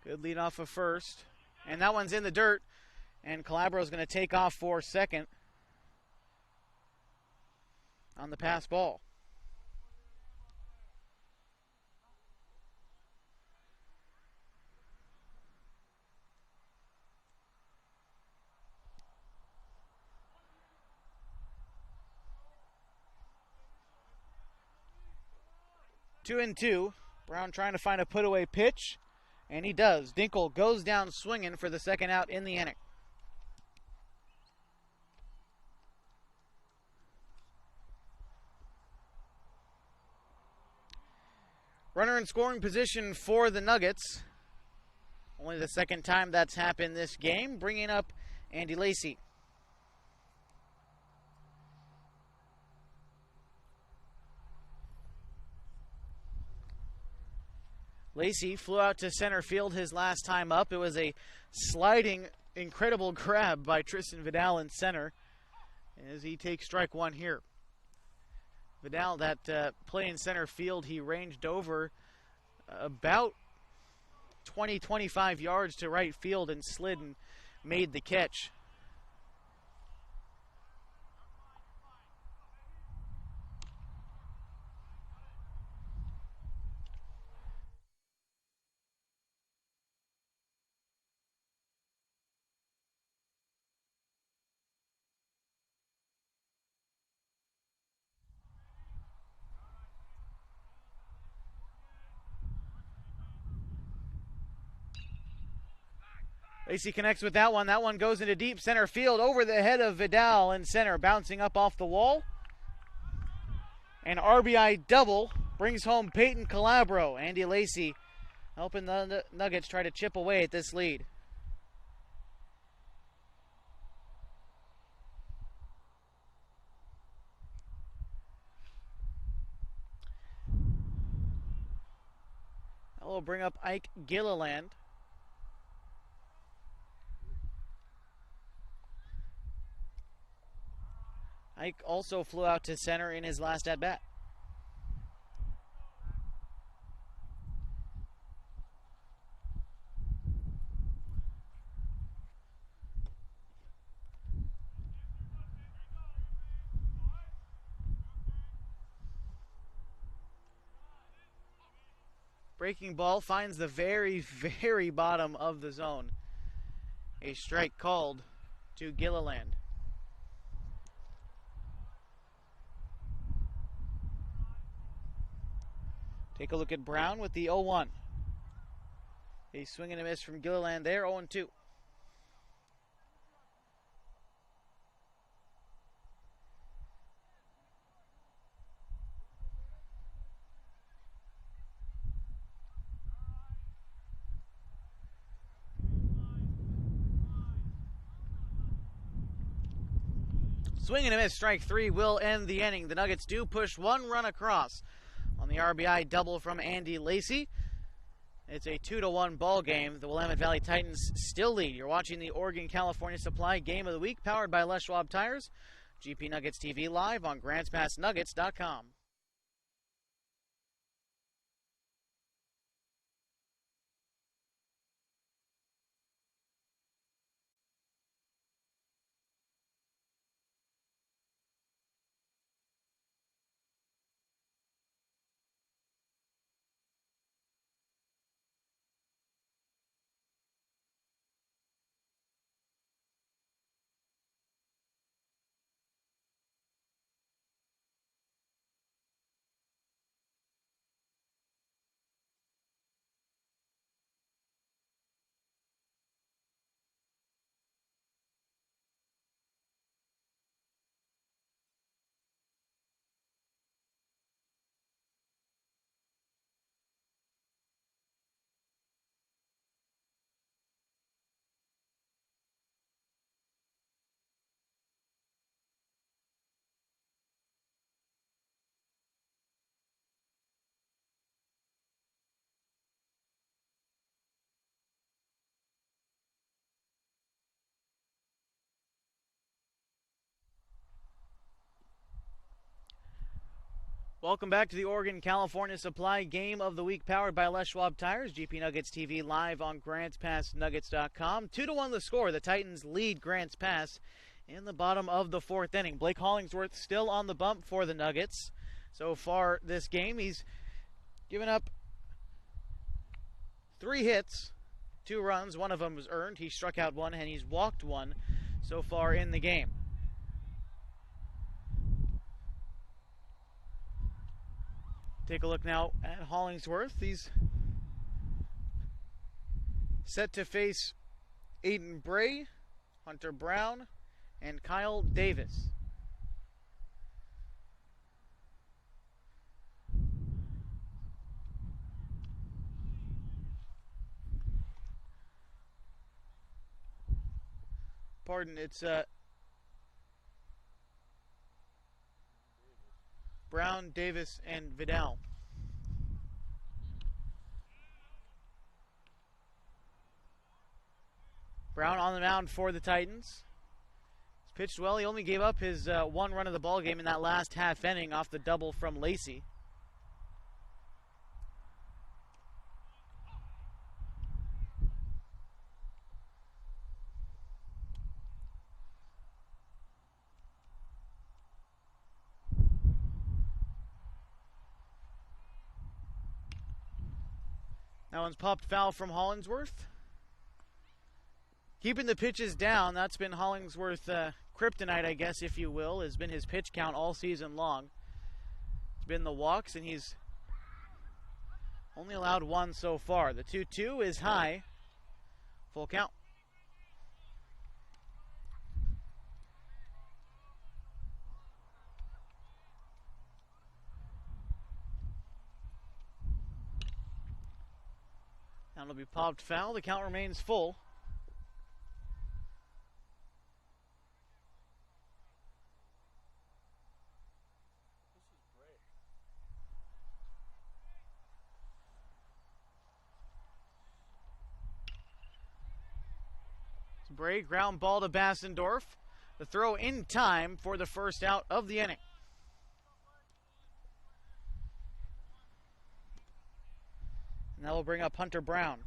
Good lead off of first. And that one's in the dirt. And Calabro's going to take off for second on the pass ball. Two and two. Brown trying to find a put-away pitch. And he does. Dinkle goes down swinging for the second out in the inning. Runner in scoring position for the Nuggets. Only the second time that's happened this game. Bringing up Andy Lacey. Lacey flew out to center field his last time up. It was a sliding, incredible grab by Tristan Vidal in center as he takes strike one here. Vidal, that play in center field, he ranged over about 20-25 yards to right field and slid and made the catch. Lacey connects with that one. That one goes into deep center field over the head of Vidal in center, bouncing up off the wall. An RBI double brings home Peyton Calabro. Andy Lacey helping the Nuggets try to chip away at this lead. That will bring up Ike Gilliland. Ike also flew out to center in his last at-bat. Breaking ball finds the very, very bottom of the zone. A strike called to Gilliland. Take a look at Brown with the 0-1. A swing and a miss from Gilliland there, 0-2. Swing and a miss, strike 3 will end the inning. The Nuggets do push one run across on the RBI double from Andy Lacey. It's a 2-1 ball game. The Willamette Valley Titans still lead. You're watching the Oregon California Supply Game of the Week, powered by Les Schwab Tires. GP Nuggets TV live on GrantsPassNuggets.com. Welcome back to the Oregon California Supply Game of the Week, powered by Les Schwab Tires. GP Nuggets TV live on GrantsPassNuggets.com. 2-1 the score. The Titans lead Grants Pass in the bottom of the fourth inning. Blake Hollingsworth still on the bump for the Nuggets. So far this game, he's given up 3 hits, 2 runs. One of them was earned. He struck out 1 and he's walked 1 so far in the game. Take a look now at Hollingsworth. He's set to face Aiden Bray, Hunter Brown, and Kyle Davis. Pardon, it's Brown, Davis, and Vidal. Brown on the mound for the Titans. He's pitched well. He only gave up his 1 run of the ball game in that last half inning off the double from Lacey. That one's popped foul from Hollingsworth. Keeping the pitches down, that's been Hollingsworth kryptonite, I guess, if you will, has been his pitch count all season long. It's been the walks, and he's only allowed 1 so far. The 2-2 is high. Full count. Now it'll be popped foul. The count remains full. Bray, ground ball to Bassendorf. The throw in time for the first out of the inning. And that will bring up Hunter Brown.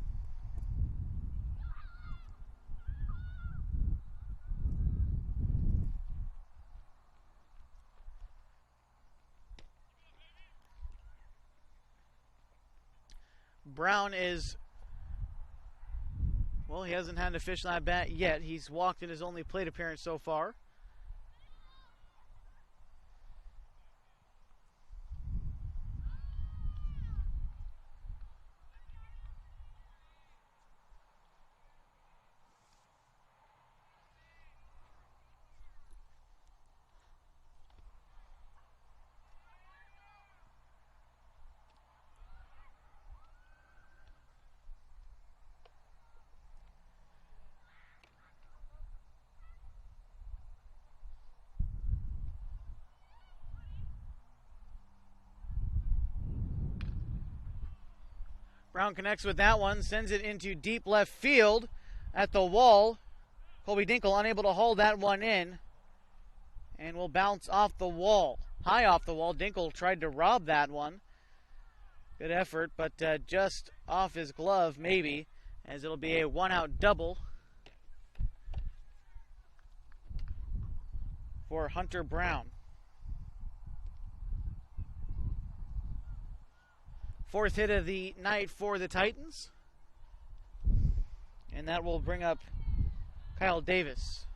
Brown is, well, he hasn't had an official at bat yet. He's walked in his only plate appearance so far. Brown connects with that one, sends it into deep left field at the wall. Colby Dinkle unable to hold that one in and will bounce off the wall. High off the wall. Dinkle tried to rob that one. Good effort, but just off his glove maybe, as it'll be a one-out double for Hunter Brown. Fourth hit of the night for the Titans. And that will bring up Kyle Davis.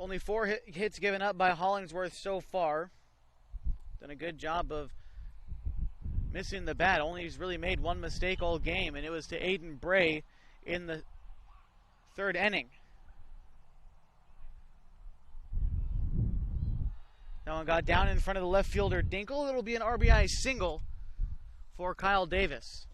Only 4 hits given up by Hollingsworth so far. Done a good job of missing the bat. Only he's really made one mistake all game, and it was to Aiden Bray in the 3rd inning. That one got down in front of the left fielder Dinkle. It'll be an RBI single for Kyle Davis.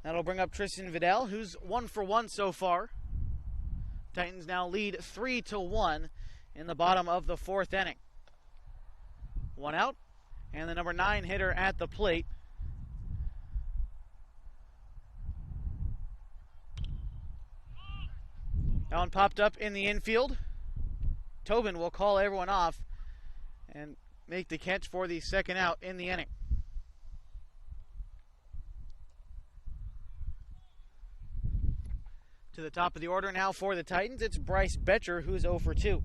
That'll bring up Tristan Vidal, who's 1 for 1 so far. Titans now lead 3-1 in the bottom of the 4th inning. 1 out, and the number 9 hitter at the plate. That one popped up in the infield. Tobin will call everyone off and make the catch for the 2nd out in the inning. To the top of the order now for the Titans, it's Bryce Betcher, who's 0 for 2.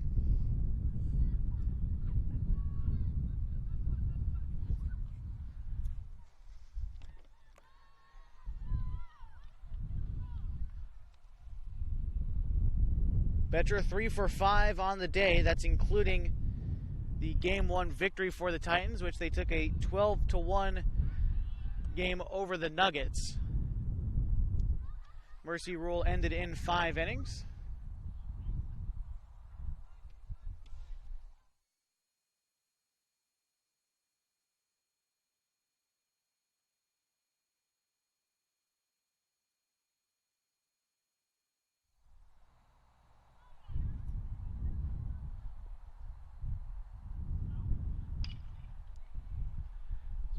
Betcher 3 for 5 on the day. That's including the Game 1 victory for the Titans, which they took a 12-1 game over the Nuggets. Mercy rule ended in 5 innings.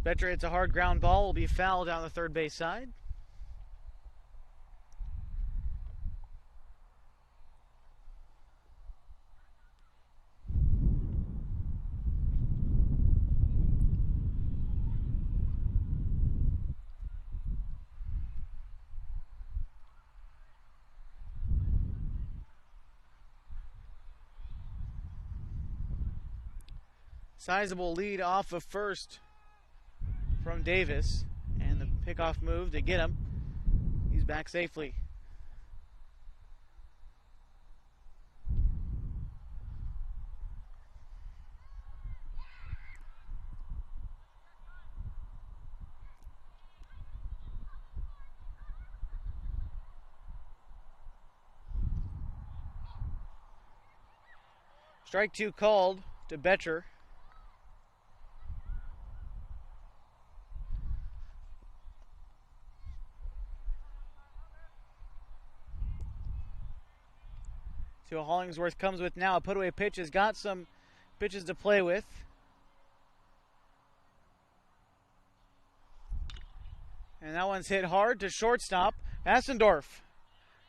Betcher hits a hard ground ball, will be fouled down the 3rd base side. Sizable lead off of first from Davis, and the pickoff move to get him. He's back safely. Strike 2 called to Betcher. See what Hollingsworth comes with now. A put-away pitch, has got some pitches to play with. And that one's hit hard to shortstop. Assendorf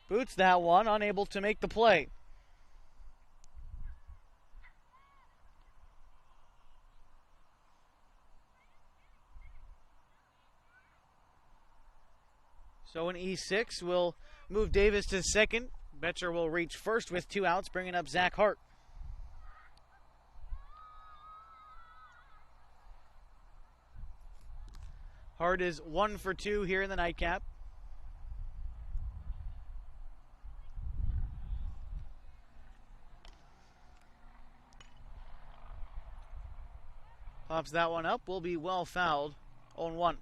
boots that one, unable to make the play. So an E6 will move Davis to second. Betcher will reach first with 2 outs, bringing up Zach Hart. Hart is 1 for 2 here in the nightcap. Pops that one up, will be well fouled. 0-1.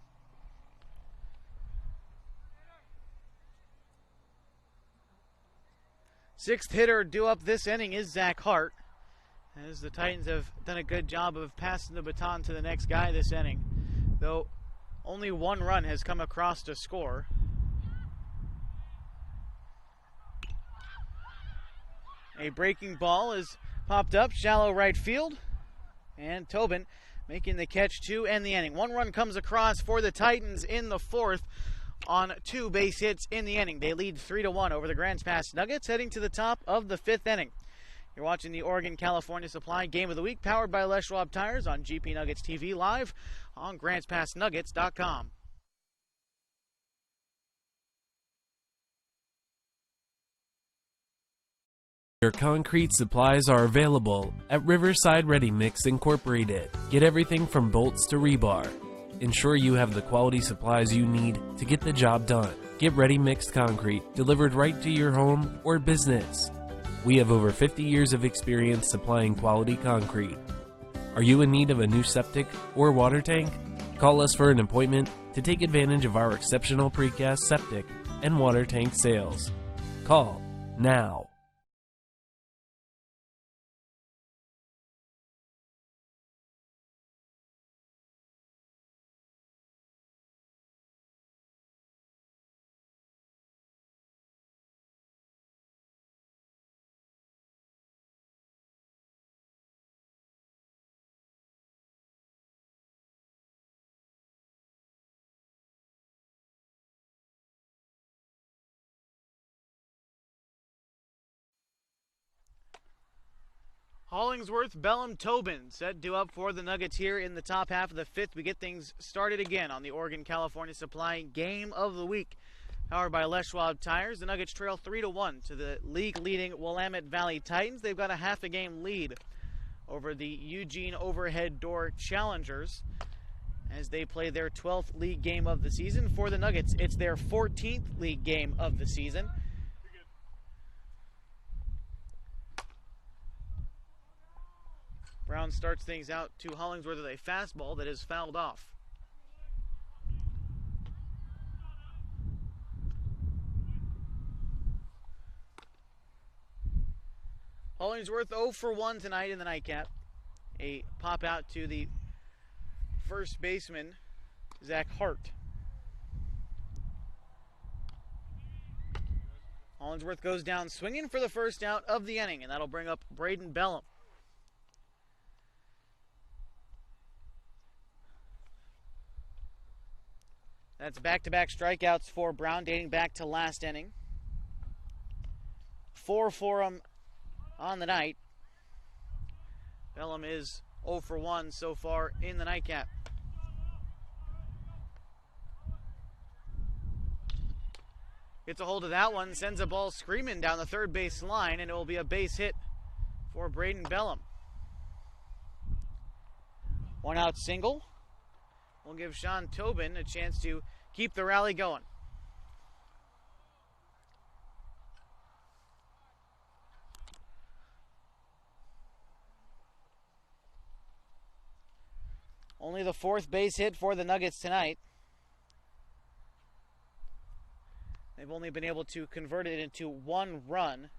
Sixth hitter due up this inning is Zach Hart, as the Titans have done a good job of passing the baton to the next guy this inning, though only 1 run has come across to score. A breaking ball is popped up, shallow right field, and Tobin making the catch to end the inning. 1 run comes across for the Titans in the 4th on 2 base hits in the inning. They lead 3-1 over the Grants Pass Nuggets, heading to the top of the 5th inning. You're watching the Oregon-California Supply Game of the Week, powered by Les Schwab Tires on GP Nuggets TV, live on GrantsPassNuggets.com. Your concrete supplies are available at Riverside Ready Mix Incorporated. Get everything from bolts to rebar. Ensure you have the quality supplies you need to get the job done. Get ready mixed concrete delivered right to your home or business. We have over 50 years of experience supplying quality concrete. Are you in need of a new septic or water tank? Call us for an appointment to take advantage of our exceptional precast septic and water tank sales. Call now. Hollingsworth, Bellum, Tobin set due up for the Nuggets here in the top half of the 5th. We get things started again on the Oregon-California Supply Game of the Week. Powered by Les Schwab Tires, the Nuggets trail 3-1 to the league-leading Willamette Valley Titans. They've got a half-a-game lead over the Eugene Overhead Door Challengers as they play their 12th league game of the season. For the Nuggets, it's their 14th league game of the season. Brown starts things out to Hollingsworth with a fastball that is fouled off. Hollingsworth 0 for 1 tonight in the nightcap. A pop out to the first baseman, Zach Hart. Hollingsworth goes down swinging for the first out of the inning, and that'll bring up Braden Bellum. That's back-to-back strikeouts for Brown dating back to last inning. 4 for him on the night. Bellum is 0 for 1 so far in the nightcap. Gets a hold of that one, sends a ball screaming down the third base line, and it will be a base hit for Braden Bellum. 1 out single. We'll give Sean Tobin a chance to keep the rally going. Only the 4th base hit for the Nuggets tonight. They've only been able to convert it into 1 run.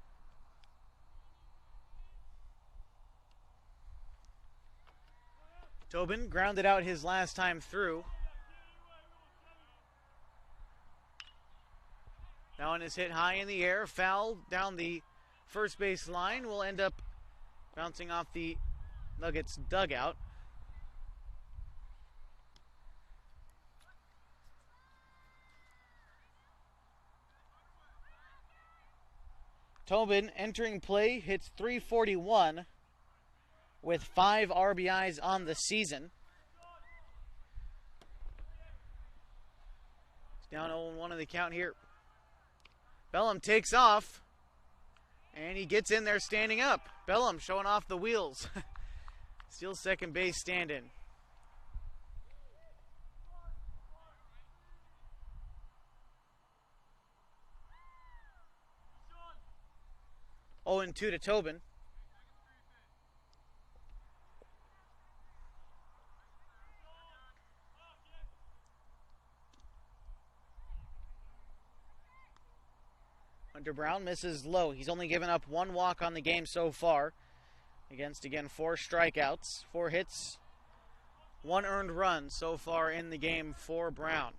Tobin grounded out his last time through. That one is hit high in the air, foul down the first base line will end up bouncing off the Nuggets dugout. Tobin entering play hits .341 with 5 RBIs on the season. It's down 0-1 in the count here. Bellum takes off, and he gets in there standing up. Bellum showing off the wheels. Steals second base stand-in. 0-2 to Tobin. Hunter Brown misses low. He's only given up 1 walk on the game so far. Against, again, 4 strikeouts, 4 hits, 1 earned run so far in the game for Brown.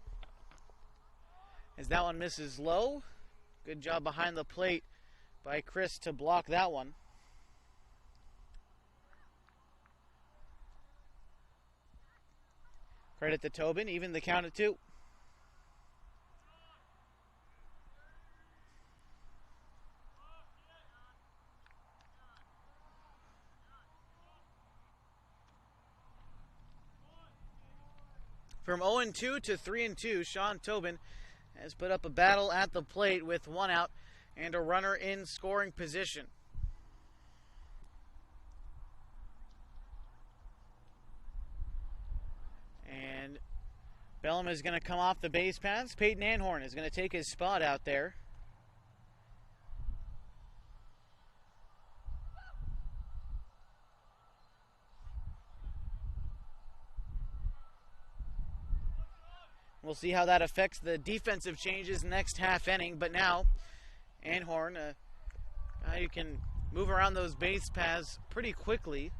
As that one misses low, good job behind the plate by Chris to block that one. Credit to Tobin, even the count at 2. From 0-2 to 3-2, Sean Tobin has put up a battle at the plate with 1 out and a runner in scoring position. And Bellum is going to come off the base paths. Peyton Anhorn is going to take his spot out there. We'll see how that affects the defensive changes next half inning. But now, Anhorn, a guy who can move around those base paths pretty quickly.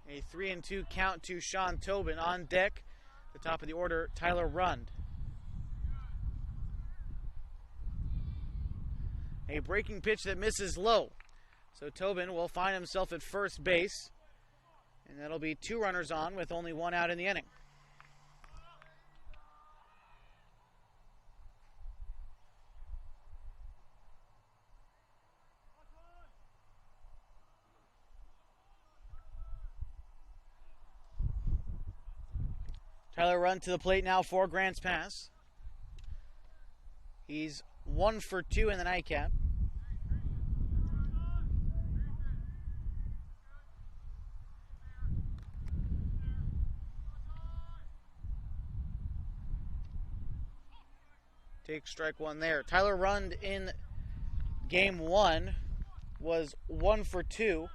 A 3-2 count to Sean Tobin. On deck, the top of the order, Tyler Rund. A breaking pitch that misses low. So Tobin will find himself at first base. And that'll be 2 runners on with only 1 out in the inning. Tyler Rund to the plate now for Grants Pass. He's 1 for 2 in the nightcap. Take strike 1 there. Tyler Rund in game 1 was 1 for 2.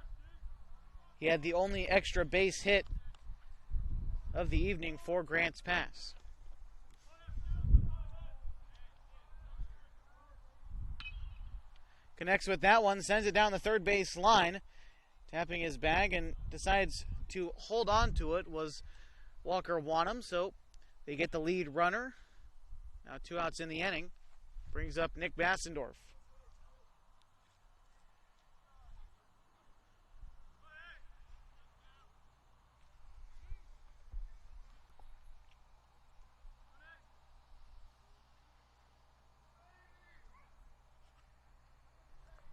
He had the only extra base hit of the evening for Grants Pass. Connects with that one, sends it down the third base line, tapping his bag, and decides to hold on to it was Walker Wanham, so they get the lead runner. Now 2 outs in the inning. Brings up Nick Bassendorf.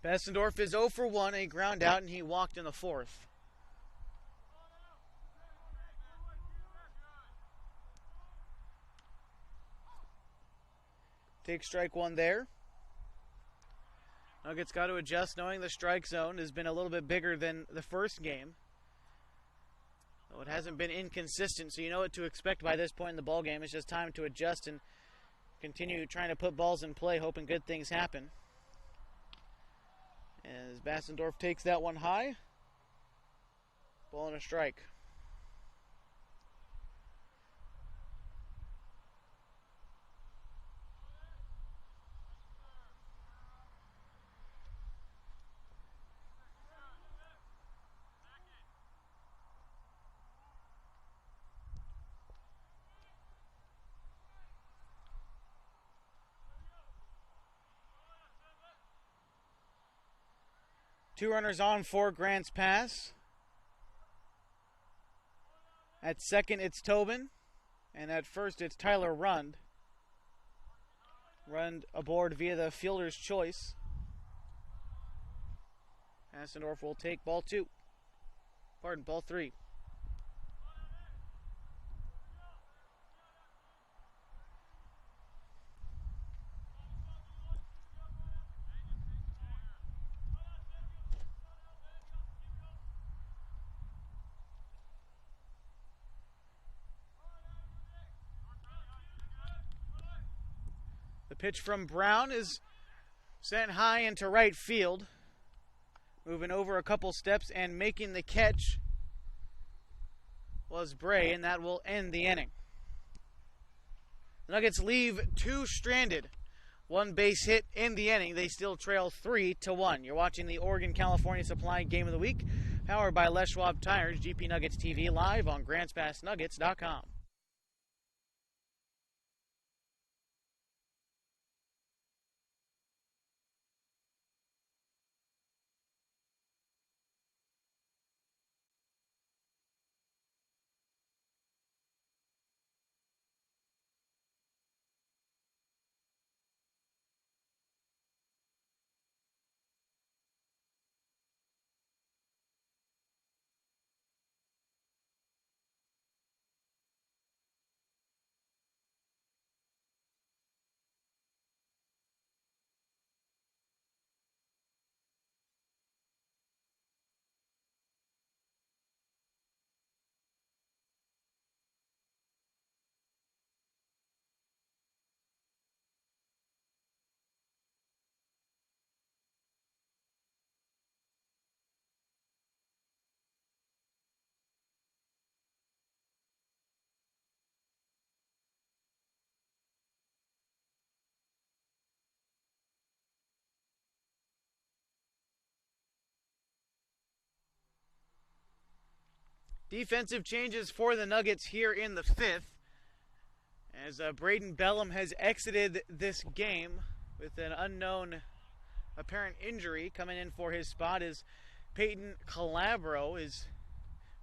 Bassendorf is 0 for 1, a ground out, and he walked in the 4th. Take strike 1 there. Nuggets got to adjust, knowing the strike zone has been a little bit bigger than the first game. Though it hasn't been inconsistent, so you know what to expect by this point in the ballgame. It's just time to adjust and continue trying to put balls in play, hoping good things happen. As Bassendorf takes that one high. Ball and a strike. Two runners on for Grants Pass. At second, it's Tobin. And at first, it's Tyler Rund. Rund aboard via the fielder's choice. Hassendorf will take ball three. The pitch from Brown is sent high into right field. Moving over a couple steps and making the catch was Bray, and that will end the inning. The Nuggets leave two stranded. One base hit in the inning. They still trail 3-1. You're watching the Oregon-California Supply Game of the Week, powered by Les Schwab Tires, GP Nuggets TV, live on GrantsPassNuggets.com. Defensive changes for the Nuggets here in the fifth, as Braden Bellum has exited this game with an unknown apparent injury. Coming in for his spot is Peyton Calabro, is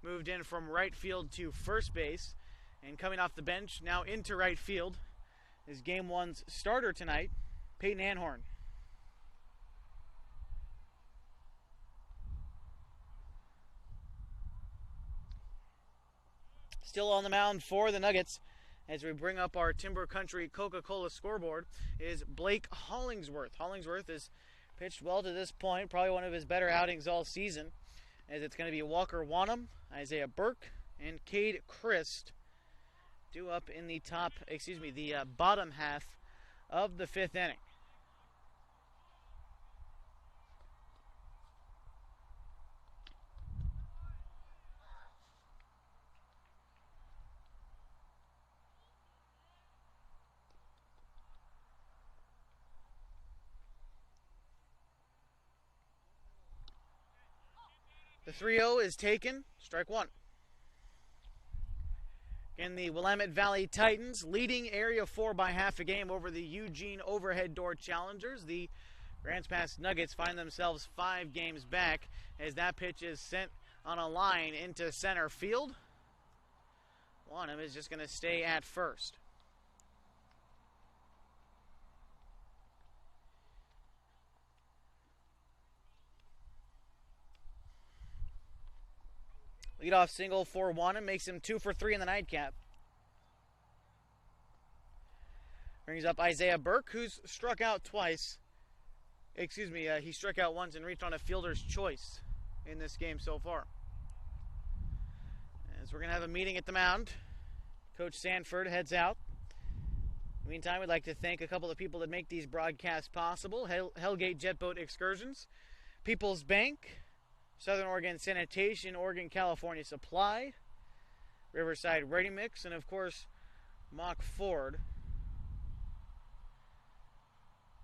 moved in from right field to first base, and coming off the bench now into right field is Game 1's starter tonight, Peyton Anhorn. Still on the mound for the Nuggets, as we bring up our Timber Country Coca-Cola scoreboard, is Blake Hollingsworth. Hollingsworth has pitched well to this point, probably one of his better outings all season, as it's going to be Walker Wanham, Isaiah Burke, and Cade Christ due up in the bottom half of the fifth inning. The 3-0 is taken, strike one. In the Willamette Valley Titans, leading Area 4 by half a game over the Eugene Overhead Door Challengers. The Grants Pass Nuggets find themselves 5 games back as that pitch is sent on a line into center field. One of them is just going to stay at first. Leadoff single for Wanham makes him 2 for 3 in the nightcap. Brings up Isaiah Burke, who's struck out twice. He struck out once and reached on a fielder's choice in this game so far. As we're going to have a meeting at the mound, Coach Sanford heads out. In the meantime, we'd like to thank a couple of people that make these broadcasts possible. Hellgate Jet Boat Excursions, People's Bank, Southern Oregon Sanitation, Oregon California Supply, Riverside Ready Mix, and of course, Mock Ford.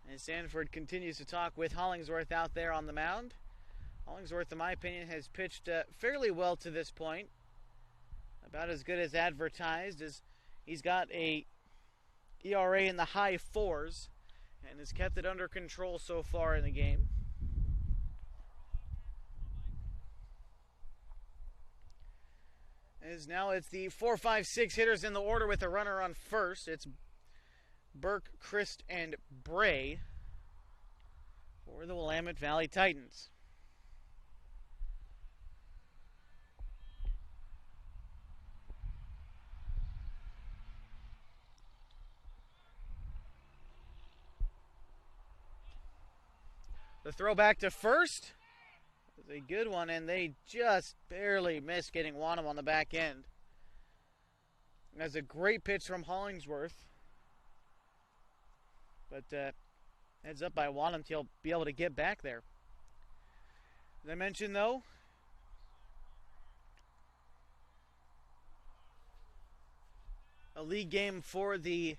And Sanford continues to talk with Hollingsworth out there on the mound. Hollingsworth, in my opinion, has pitched fairly well to this point. About as good as advertised, as he's got a ERA in the high 4s and has kept it under control so far in the game. It's the 4, 5, 6 hitters in the order with a runner on first. It's Burke, Christ, and Bray for the Willamette Valley Titans. The throw back to first was a good one, and they just barely missed getting Wanham on the back end. That's a great pitch from Hollingsworth. But heads up by Wanham, he'll be able to get back there. As I mentioned, though, a league game for the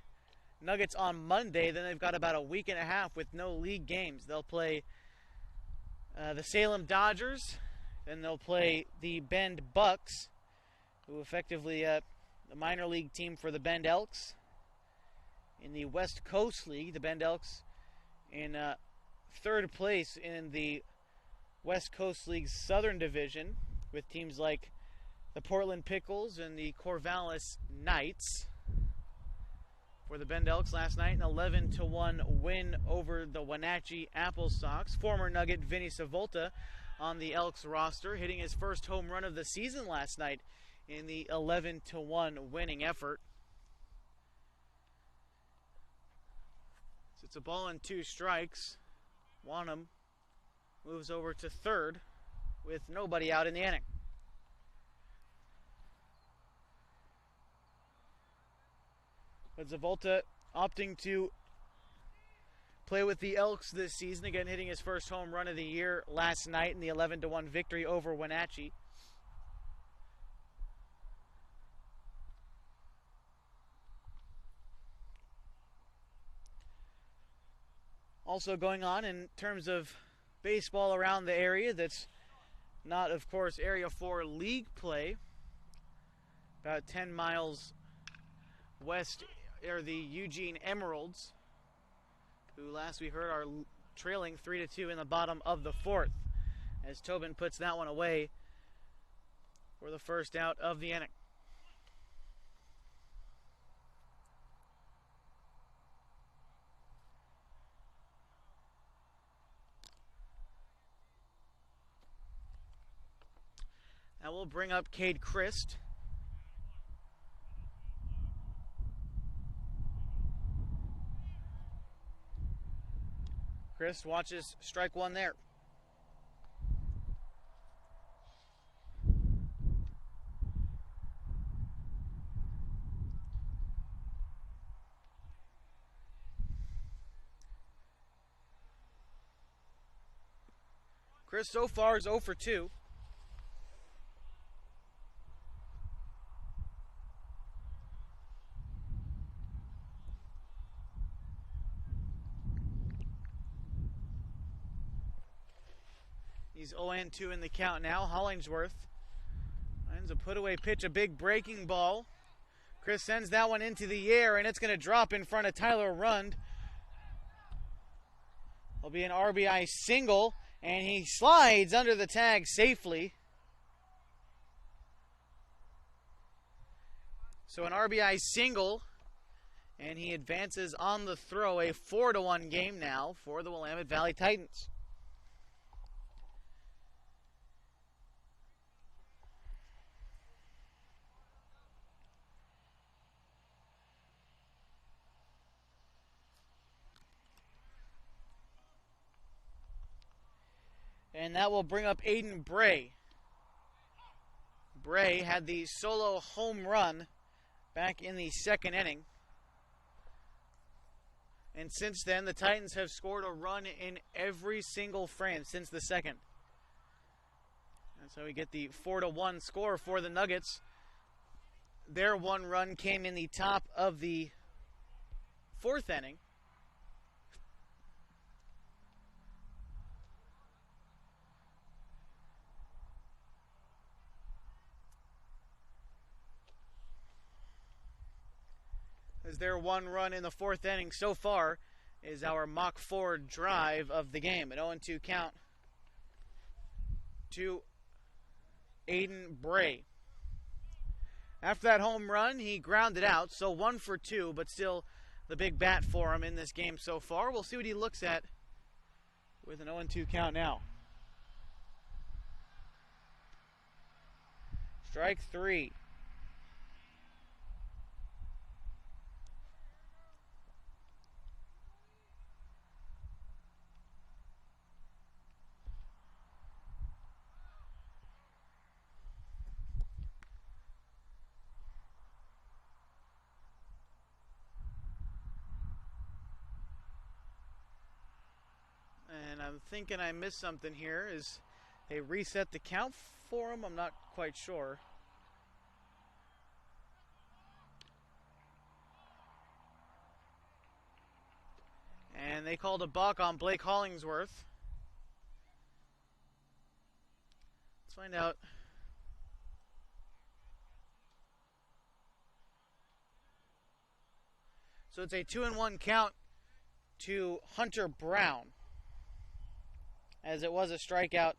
Nuggets on Monday. Then they've got about a week and a half with no league games. They'll play the Salem Dodgers, then they'll play the Bend Bucks, who effectively the minor league team for the Bend Elks. In the West Coast League, the Bend Elks in third place in the West Coast League's Southern Division, with teams like the Portland Pickles and the Corvallis Knights. For the Bend Elks last night, an 11-1 win over the Wenatchee Apple Sox. Former Nugget Vinny Savolta on the Elks roster, hitting his first home run of the season last night in the 11-1 winning effort. So it's a ball and 2 strikes. Wanham moves over to third with nobody out in the inning. But Zavolta opting to play with the Elks this season, again hitting his first home run of the year last night in the 11-1 victory over Wenatchee. Also going on in terms of baseball around the area that's not, of course, Area 4 league play. About 10 miles west are the Eugene Emeralds, who last we heard are trailing 3-2 in the bottom of the 4th, as Tobin puts that one away for the first out of the inning. Now we'll bring up Cade Christ. Chris watches strike one there. Chris so far is 0 for 2. He's 0-2 in the count now. Hollingsworth finds a put-away pitch, a big breaking ball. Chris sends that one into the air, and it's going to drop in front of Tyler Rund. It'll be an RBI single, and he slides under the tag safely. So an RBI single, and he advances on the throw. A 4-1 game now for the Willamette Valley Titans. And that will bring up Aiden Bray. Bray had the solo home run back in the second inning. And since then, the Titans have scored a run in every single frame since the second. And so we get the 4-1 score for the Nuggets. Their one run came in the top of the 4th inning. As their one run in the 4th inning so far is our Mach 4 drive of the game. An 0-2 count to Aiden Bray. After that home run, he grounded out, so 1 for 2, but still the big bat for him in this game so far. We'll see what he looks at with an 0-2 count now. Strike 3. And I'm thinking I missed something here. Is they reset the count for him? I'm not quite sure. And they called a balk on Blake Hollingsworth. Let's find out. So it's a 2-1 count to Hunter Brown, as it was a strikeout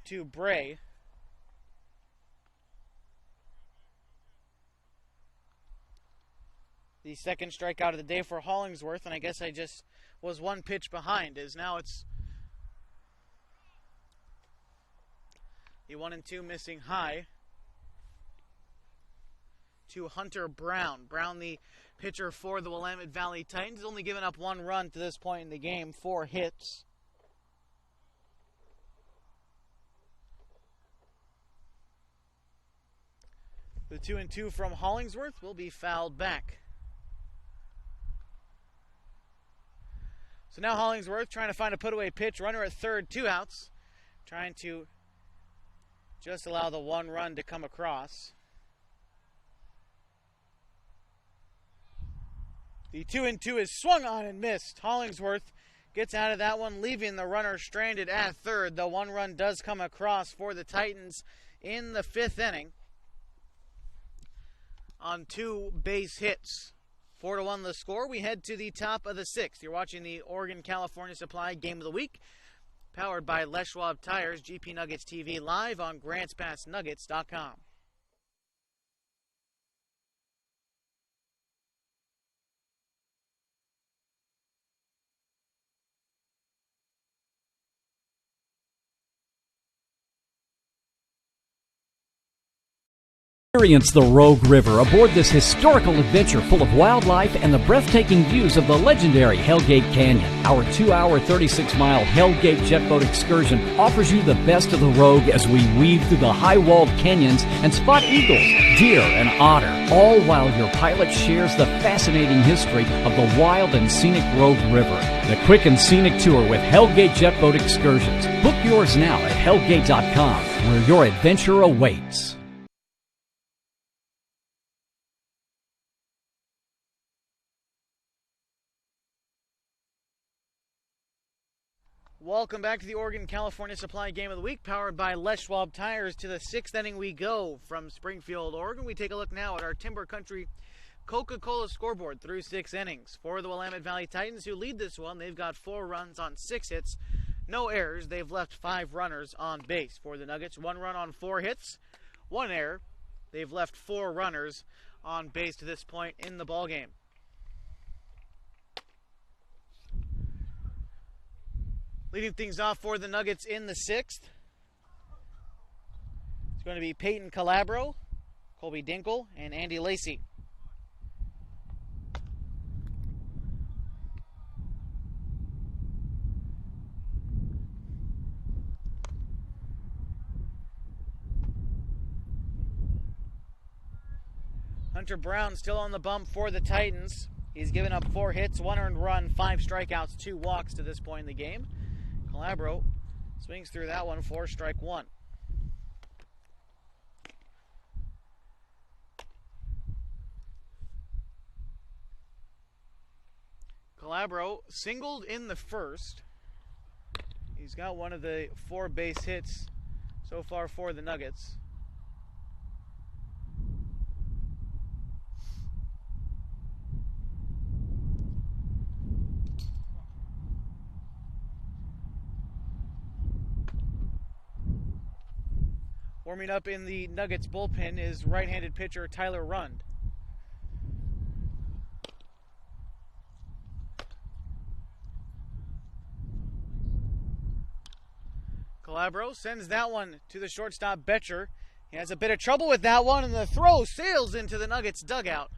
to Bray. The second strikeout of the day for Hollingsworth, and I guess I just was one pitch behind, as now it's the 1-2 missing high to Hunter Brown. Brown, the pitcher for the Willamette Valley Titans, has only given up 1 run to this point in the game, 4 hits. The 2-2 from Hollingsworth will be fouled back. So now Hollingsworth trying to find a put-away pitch. Runner at third, 2 outs. Trying to just allow the 1 run to come across. The 2-2 is swung on and missed. Hollingsworth gets out of that one, leaving the runner stranded at third. The 1 run does come across for the Titans in the 5th inning on 2 base hits. 4-1 the score. We head to the top of the 6th. You're watching the Oregon-California Supply Game of the Week, powered by Les Schwab Tires, GP Nuggets TV, live on GrantsPassNuggets.com. Experience the Rogue River aboard this historical adventure full of wildlife and the breathtaking views of the legendary Hellgate Canyon. Our 2-hour, 36-mile Hellgate jet boat excursion offers you the best of the Rogue as we weave through the high-walled canyons and spot eagles, deer, and otter, all while your pilot shares the fascinating history of the wild and scenic Rogue River. The quick and scenic tour with Hellgate Jet Boat Excursions. Book yours now at hellgate.com, where your adventure awaits. Welcome back to the Oregon-California Supply Game of the Week, powered by Les Schwab Tires. To the 6th inning we go from Springfield, Oregon. We take a look now at our Timber Country Coca-Cola scoreboard through 6 innings. For the Willamette Valley Titans, who lead this one, they've got 4 runs on 6 hits, no errors. They've left 5 runners on base. For the Nuggets, 1 run on 4 hits, 1 error. They've left 4 runners on base to this point in the ballgame. Leading things off for the Nuggets in the 6th, it's going to be Peyton Calabro, Colby Dinkle, and Andy Lacey. Hunter Brown still on the bump for the Titans. He's given up 4 hits, 1 earned run, 5 strikeouts, 2 walks to this point in the game. Calabro swings through that one for strike 1. Calabro singled in the first. He's got one of the 4 base hits so far for the Nuggets. Warming up in the Nuggets bullpen is right-handed pitcher Tyler Rund. Calabro sends that one to the shortstop Betcher. He has a bit of trouble with that one, and the throw sails into the Nuggets dugout.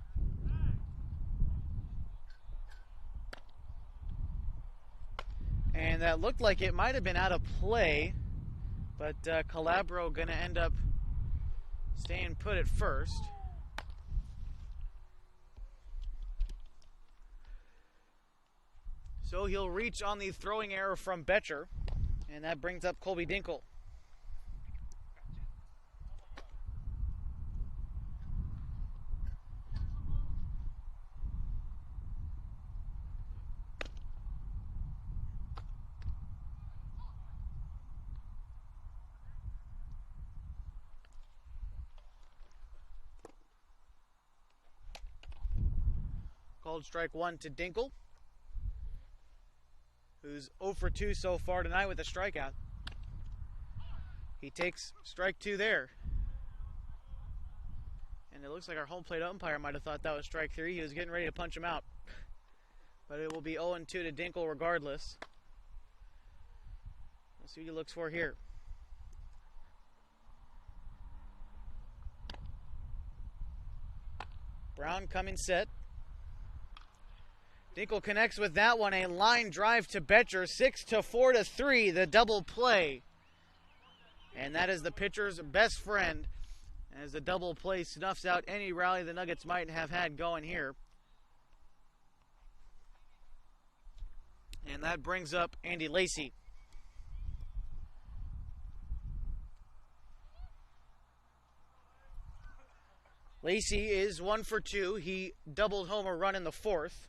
And that looked like it might have been out of play, but Calabro going to end up staying put at first. So he'll reach on the throwing error from Betcher, and that brings up Colby Dinkle. Called strike one to Dinkle, who's 0 for 2 so far tonight with a strikeout. He takes strike two there. And it looks like our home plate umpire might have thought that was strike three. He was getting ready to punch him out. But it will be 0-2 to Dinkle regardless. Let's see what he looks for here. Brown coming set. Dinkle connects with that one, a line drive to Betcher, 6-4 to 3, the double play. And that is the pitcher's best friend, as the double play snuffs out any rally the Nuggets might have had going here. And that brings up Andy Lacey. Lacey is 1 for 2. He doubled home a run in the fourth.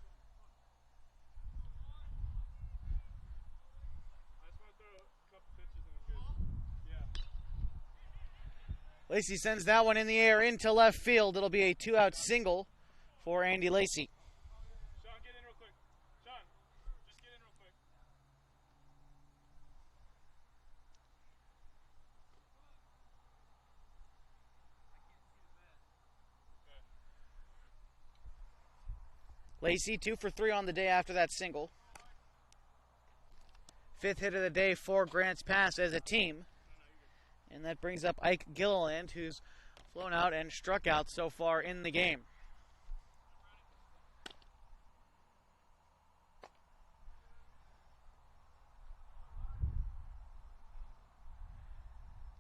Lacey sends that one in the air into left field. It'll be a 2-out single for Andy Lacey. Sean, get in real quick. Sean, just get in real quick. Lacey 2 for 3 on the day after that single. Fifth hit of the day for Grants Pass as a team. And that brings up Ike Gilliland, who's flown out and struck out so far in the game.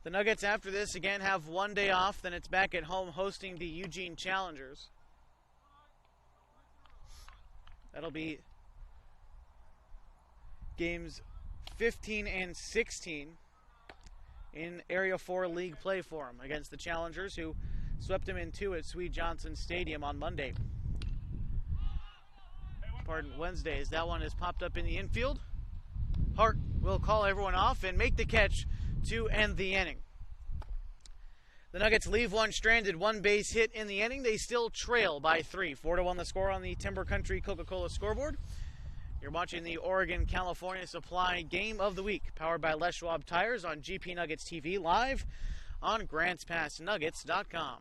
The Nuggets, after this, again have one day off. Then it's back at home hosting the Eugene Challengers. That'll be games 15 and 16 in Area 4 League play for him against the Challengers, who swept him in 2 at Swede Johnson Stadium on Monday. Wednesdays. That one has popped up in the infield. Hart will call everyone off and make the catch to end the inning. The Nuggets leave one stranded, one base hit in the inning. They still trail by 3. 4-1 the score on the Timber Country Coca-Cola scoreboard. You're watching the Oregon-California Supply Game of the Week, powered by Les Schwab Tires on GP Nuggets TV, live on GrantsPassNuggets.com.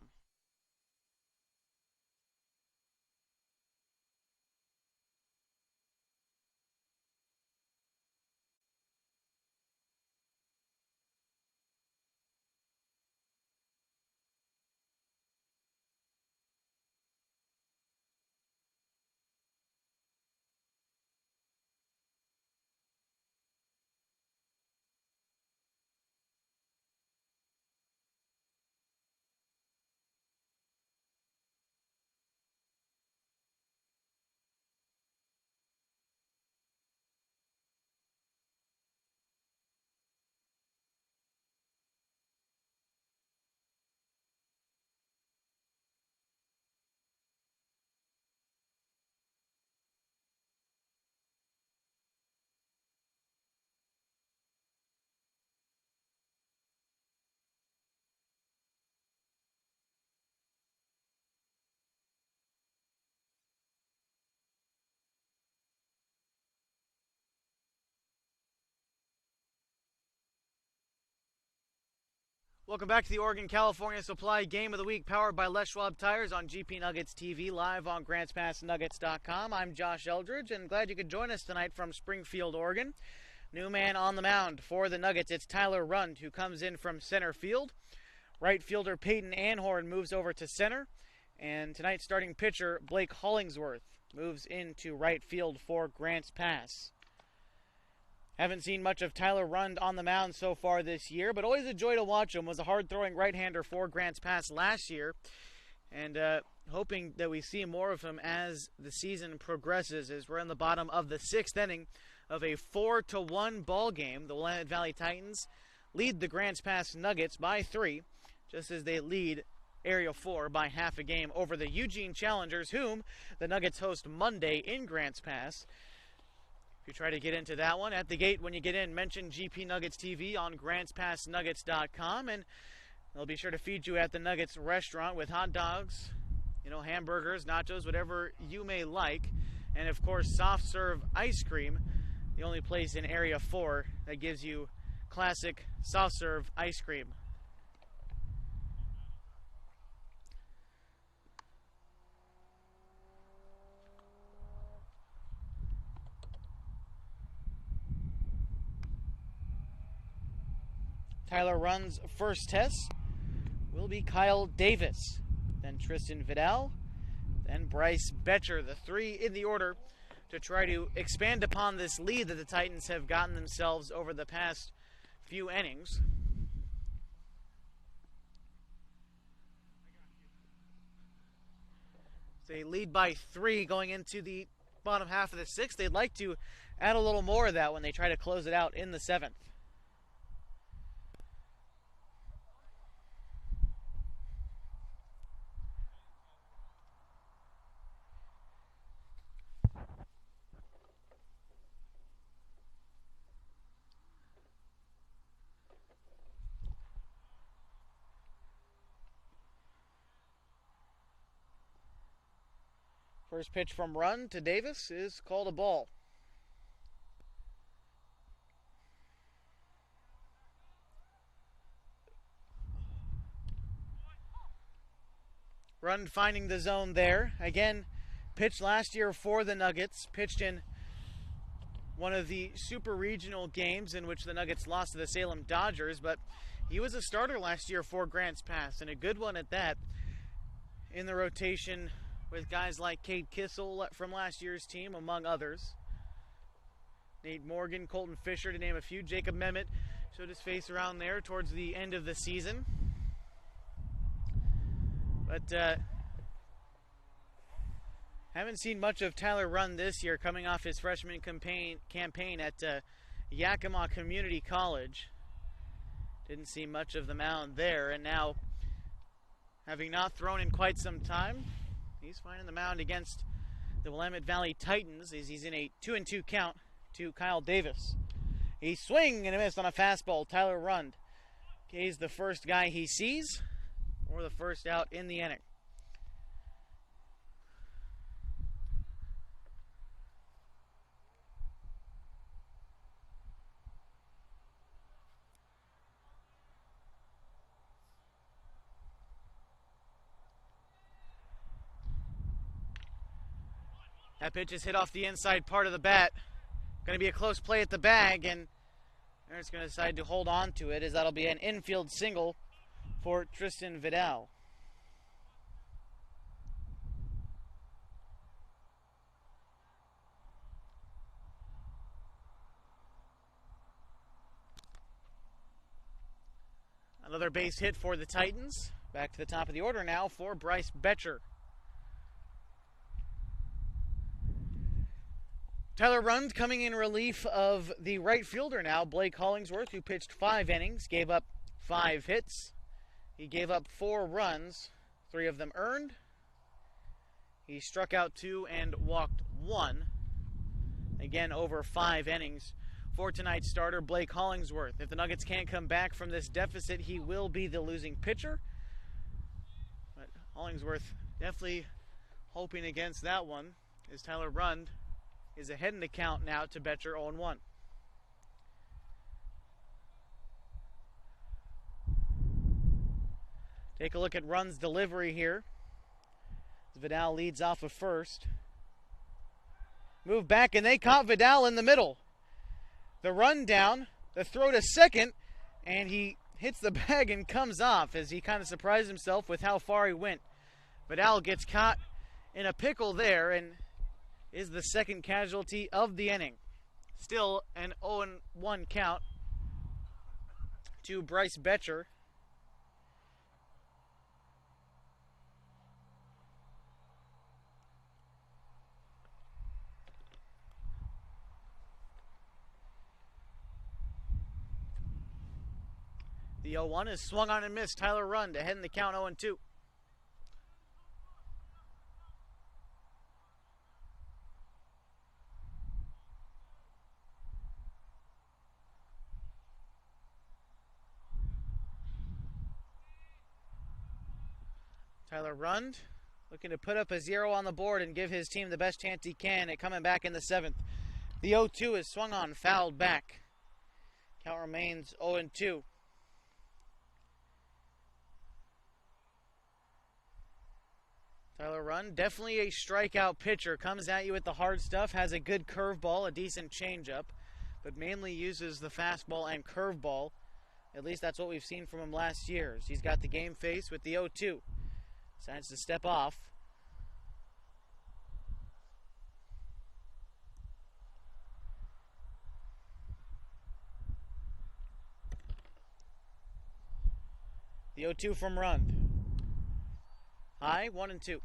Welcome back to the Oregon California Supply Game of the Week, powered by Les Schwab Tires on GP Nuggets TV, live on GrantsPassNuggets.com. I'm Josh Eldridge, and glad you could join us tonight from Springfield, Oregon. New man on the mound for the Nuggets, it's Tyler Rund, who comes in from center field. Right fielder Peyton Anhorn moves over to center, and tonight's starting pitcher Blake Hollingsworth moves into right field for Grants Pass. Haven't seen much of Tyler Rund on the mound so far this year, but always a joy to watch him. Was a hard-throwing right-hander for Grants Pass last year, and hoping that we see more of him as the season progresses, as we're in the bottom of the 6th inning of a 4-1 ball game. The Willamette Valley Titans lead the Grants Pass Nuggets by 3, just as they lead Area 4 by half a game over the Eugene Challengers, whom the Nuggets host Monday in Grants Pass. If you try to get into that one, at the gate when you get in, mention GP Nuggets TV on GrantsPassNuggets.com, and they'll be sure to feed you at the Nuggets restaurant with hot dogs, hamburgers, nachos, whatever you may like, and of course soft serve ice cream, the only place in Area 4 that gives you classic soft serve ice cream. Tyler Rund's first test will be Kyle Davis, then Tristan Vidal, then Bryce Betcher, the 3 in the order to try to expand upon this lead that the Titans have gotten themselves over the past few innings. They lead by 3 going into the bottom half of the 6th. They'd like to add a little more of that when they try to close it out in the 7th. First pitch from Rund to Davis is called a ball. Rund finding the zone there. Again, pitched last year for the Nuggets. Pitched in one of the super regional games in which the Nuggets lost to the Salem Dodgers, but he was a starter last year for Grants Pass, and a good one at that, in the rotation with guys like Cade Kissel from last year's team, among others. Nate Morgan, Colton Fisher, to name a few. Jacob Mehmet showed his face around there towards the end of the season. But haven't seen much of Tyler Rund this year, coming off his freshman campaign at Yakima Community College. Didn't see much of the mound there, and now, having not thrown in quite some time, he's finding the mound against the Willamette Valley Titans as he's in a 2-2 count to Kyle Davis. He swing and a miss on a fastball. Tyler Rund is the first guy he sees, or the first out in the inning. That pitch is hit off the inside part of the bat. Going to be a close play at the bag, and Aaron's going to decide to hold on to it, as that'll be an infield single for Tristan Vidal. Another base hit for the Titans. Back to the top of the order now for Bryce Betcher. Tyler Rund coming in relief of the right fielder now, Blake Hollingsworth, who pitched 5 innings, gave up 5 hits. He gave up 4 runs, 3 of them earned. He struck out 2 and walked 1. Again, over 5 innings for tonight's starter, Blake Hollingsworth. If the Nuggets can't come back from this deficit, he will be the losing pitcher. But Hollingsworth definitely hoping against that one, as Tyler Rund is ahead in the count now to Betcher 0-1. Take a look at Run's delivery here. Vidal leads off of first. Move back, and they caught Vidal in the middle. The run down, the throw to second, and he hits the bag and comes off as he kind of surprised himself with how far he went. Vidal gets caught in a pickle there and is the second casualty of the inning. Still an 0-1 count to Bryce Betcher. The 0-1 is swung on and missed. Tyler Rund to head in the count 0-2. Tyler Rund looking to put up a 0 on the board and give his team the best chance he can at coming back in the 7th. The 0-2 is swung on, fouled back. Count remains 0-2. Tyler Rund, definitely a strikeout pitcher. Comes at you with the hard stuff, has a good curveball, a decent changeup, but mainly uses the fastball and curveball. At least that's what we've seen from him last year. He's got the game face with the 0-2. Decides to step off. The 0-2 from Rund. High, 1-2.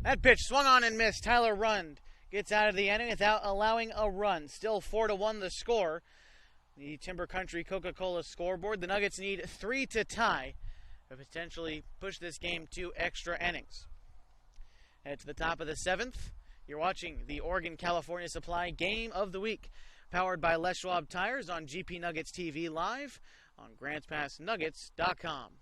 That pitch swung on and missed. Tyler Rund gets out of the inning without allowing a run. Still 4-1 the score. The Timber Country Coca-Cola scoreboard. The Nuggets need 3 to tie to potentially push this game to extra innings. Head to the top of the 7th. You're watching the Oregon-California Supply Game of the Week, powered by Les Schwab Tires on GP Nuggets TV Live on GrantsPassNuggets.com.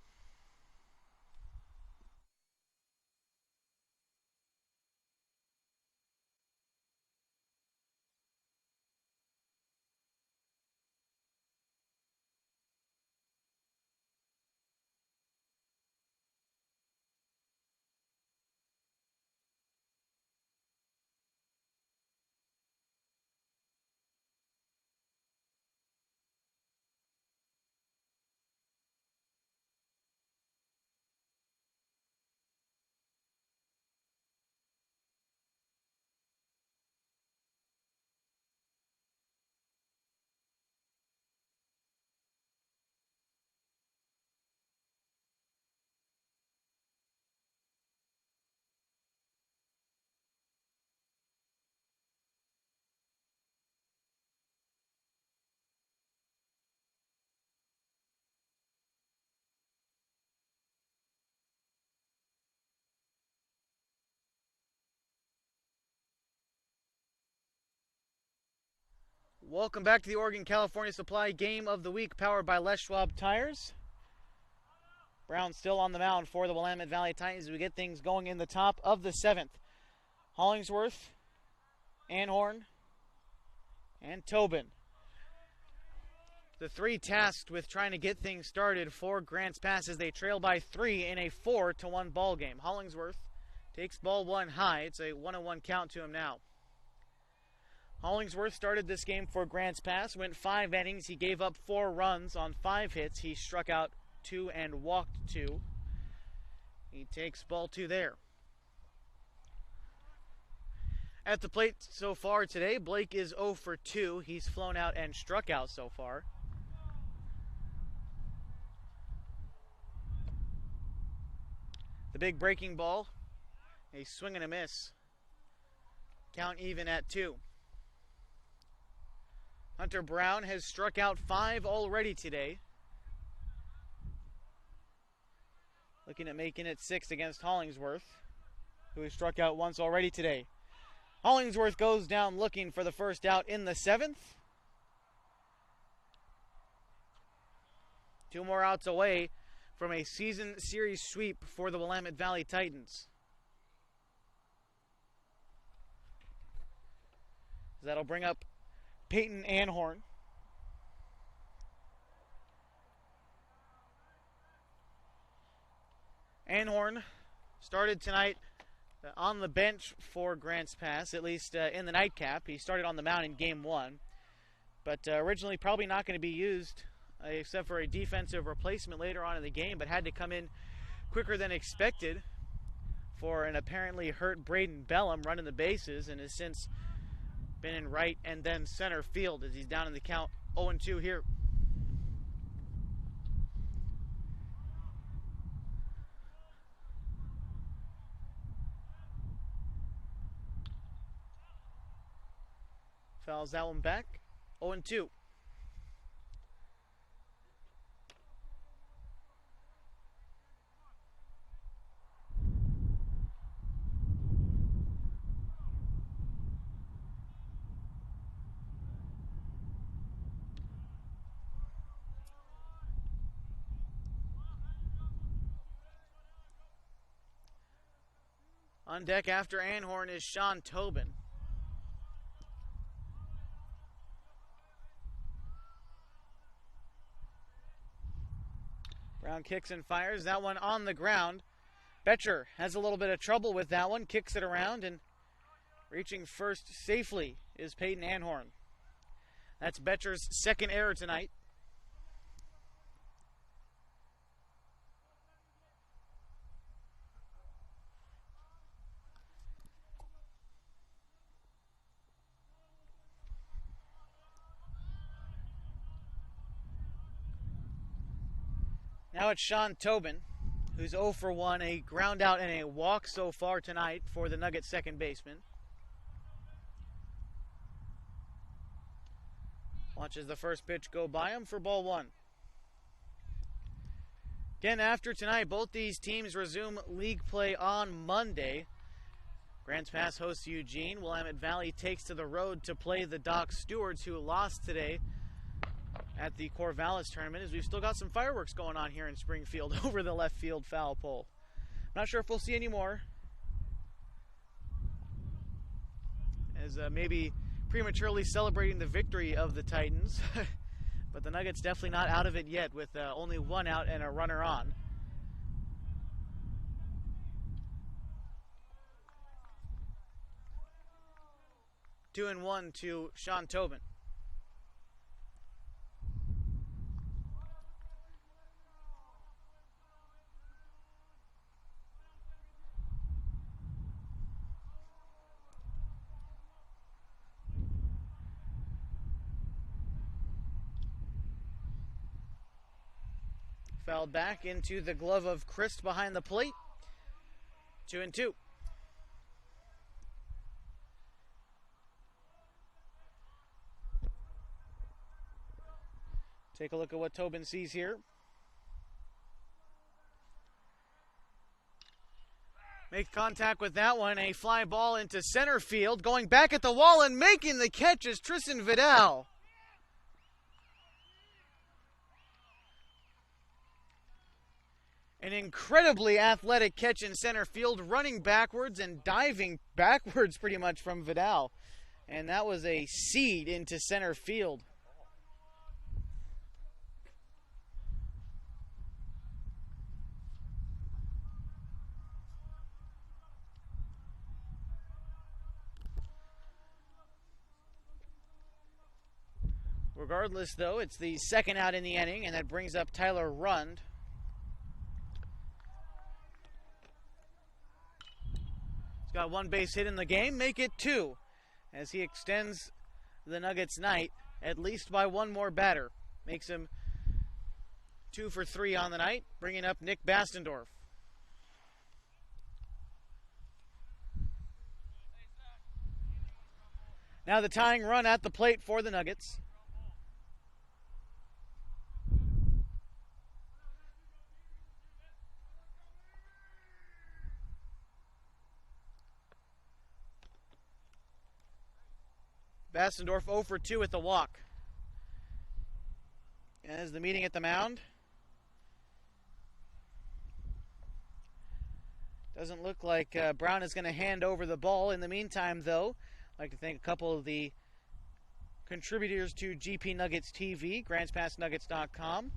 Welcome back to the Oregon-California Supply Game of the Week, powered by Les Schwab Tires. Brown still on the mound for the Willamette Valley Titans as we get things going in the top of the 7th. Hollingsworth, Anhorn, and Tobin. The 3 tasked with trying to get things started for Grants Pass as they trail by 3 in a 4-1 ball game. Hollingsworth takes ball 1 high. It's a 1-1 count to him now. Hollingsworth started this game for Grants Pass, went 5 innings. He gave up 4 runs on 5 hits. He struck out 2 and walked 2. He takes ball 2 there. At the plate so far today, Blake is 0 for 2. He's flown out and struck out so far. The big breaking ball, a swing and a miss. Count even at 2. Hunter Brown has struck out 5 already today. Looking at making it 6 against Hollingsworth, who has struck out once already today. Hollingsworth goes down looking for the first out in the 7th. 2 more outs away from a season series sweep for the Willamette Valley Titans. That'll bring up Peyton Anhorn. Anhorn started tonight on the bench for Grants Pass, at least in the nightcap. He started on the mound in Game 1, but originally probably not going to be used except for a defensive replacement later on in the game, but had to come in quicker than expected for an apparently hurt Braden Bellum running the bases, and has since been in right and then center field as he's down in the count 0-2 here. Fouls that one back. 0-2. On deck after Anhorn is Sean Tobin. Brown kicks and fires. That one on the ground. Betcher has a little bit of trouble with that one. Kicks it around, and reaching first safely is Peyton Anhorn. That's Betcher's second error tonight. Now it's Sean Tobin, who's 0 for 1, a ground out and a walk so far tonight for the Nuggets second baseman. Watches the first pitch go by him for ball 1. Again, after tonight, both these teams resume league play on Monday. Grants Pass hosts Eugene. Willamette Valley takes to the road to play the Dock Stewards, who lost today at the Corvallis tournament, as we've still got some fireworks going on here in Springfield over the left field foul pole. Not sure if we'll see any more, as maybe prematurely celebrating the victory of the Titans. But the Nuggets definitely not out of it yet, with only one out and a runner on. Two and one to Sean Tobin. Fouled back into the glove of Christ behind the plate. 2-2. Take a look at what Tobin sees here. Makes contact with that one. A fly ball into center field. Going back at the wall and making the catch is Tristan Vidal. An incredibly athletic catch in center field, running backwards and diving backwards pretty much from Vidal. And that was a seed into center field. Regardless, though, it's the second out in the inning, and that brings up Tyler Rund. Got one base hit in the game, make it 2, as he extends the Nuggets' night at least by one more batter. Makes him 2 for 3 on the night, bringing up Nick Bastendorf. Now the tying run at the plate for the Nuggets. Bastendorf 0 for 2 at the walk. As the meeting at the mound. Doesn't look like Brown is going to hand over the ball. In the meantime, though, I'd like to thank a couple of the contributors to GP Nuggets TV, GrantsPassNuggets.com.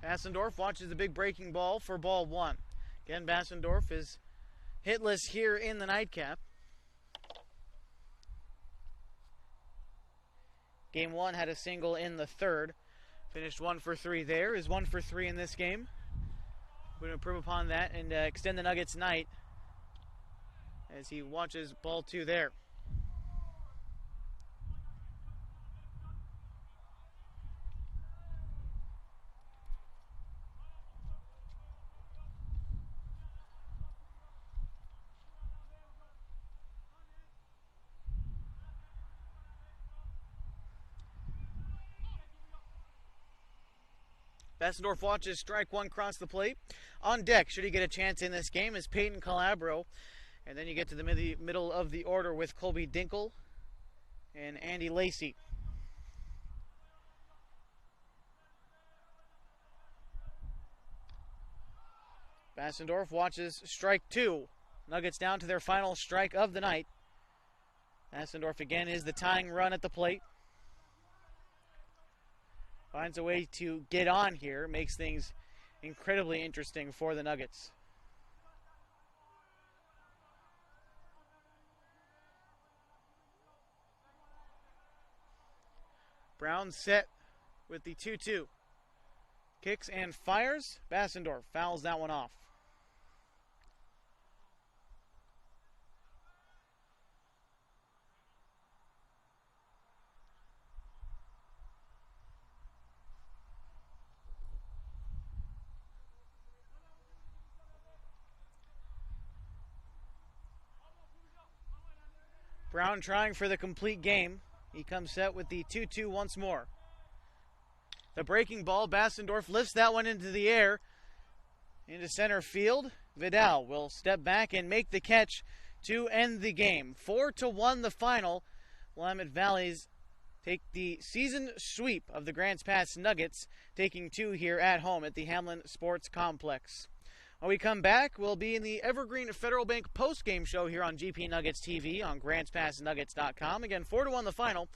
Bassendorf watches the big breaking ball for ball one. Again, Bassendorf is hitless here in the nightcap. Game one had a single in the third. Finished 1 for 3 there. Is 1 for 3 in this game. We're going to improve upon that and extend the Nuggets' night as he watches ball two there. Bassendorf watches strike one cross the plate. On deck, should he get a chance in this game, is Peyton Calabro. And then you get to the middle of the order with Colby Dinkle and Andy Lacey. Bassendorf watches strike two. Nuggets down to their final strike of the night. Bassendorf again is the tying run at the plate. Finds a way to get on here, makes things incredibly interesting for the Nuggets. Brown set with the 2-2. Kicks and fires. Bassendorf fouls that one off. Brown trying for the complete game. He comes set with the 2-2 once more. The breaking ball, Bassendorf lifts that one into the air. Into center field. Vidal will step back and make the catch to end the game. 4-1 the final. Willamette Valleys take the season sweep of the Grants Pass Nuggets, taking two here at home at the Hamlin Sports Complex. When we come back, we'll be in the Evergreen Federal Bank post-game show here on GP Nuggets TV on GrantsPassNuggets.com. Again, 4-1 the final.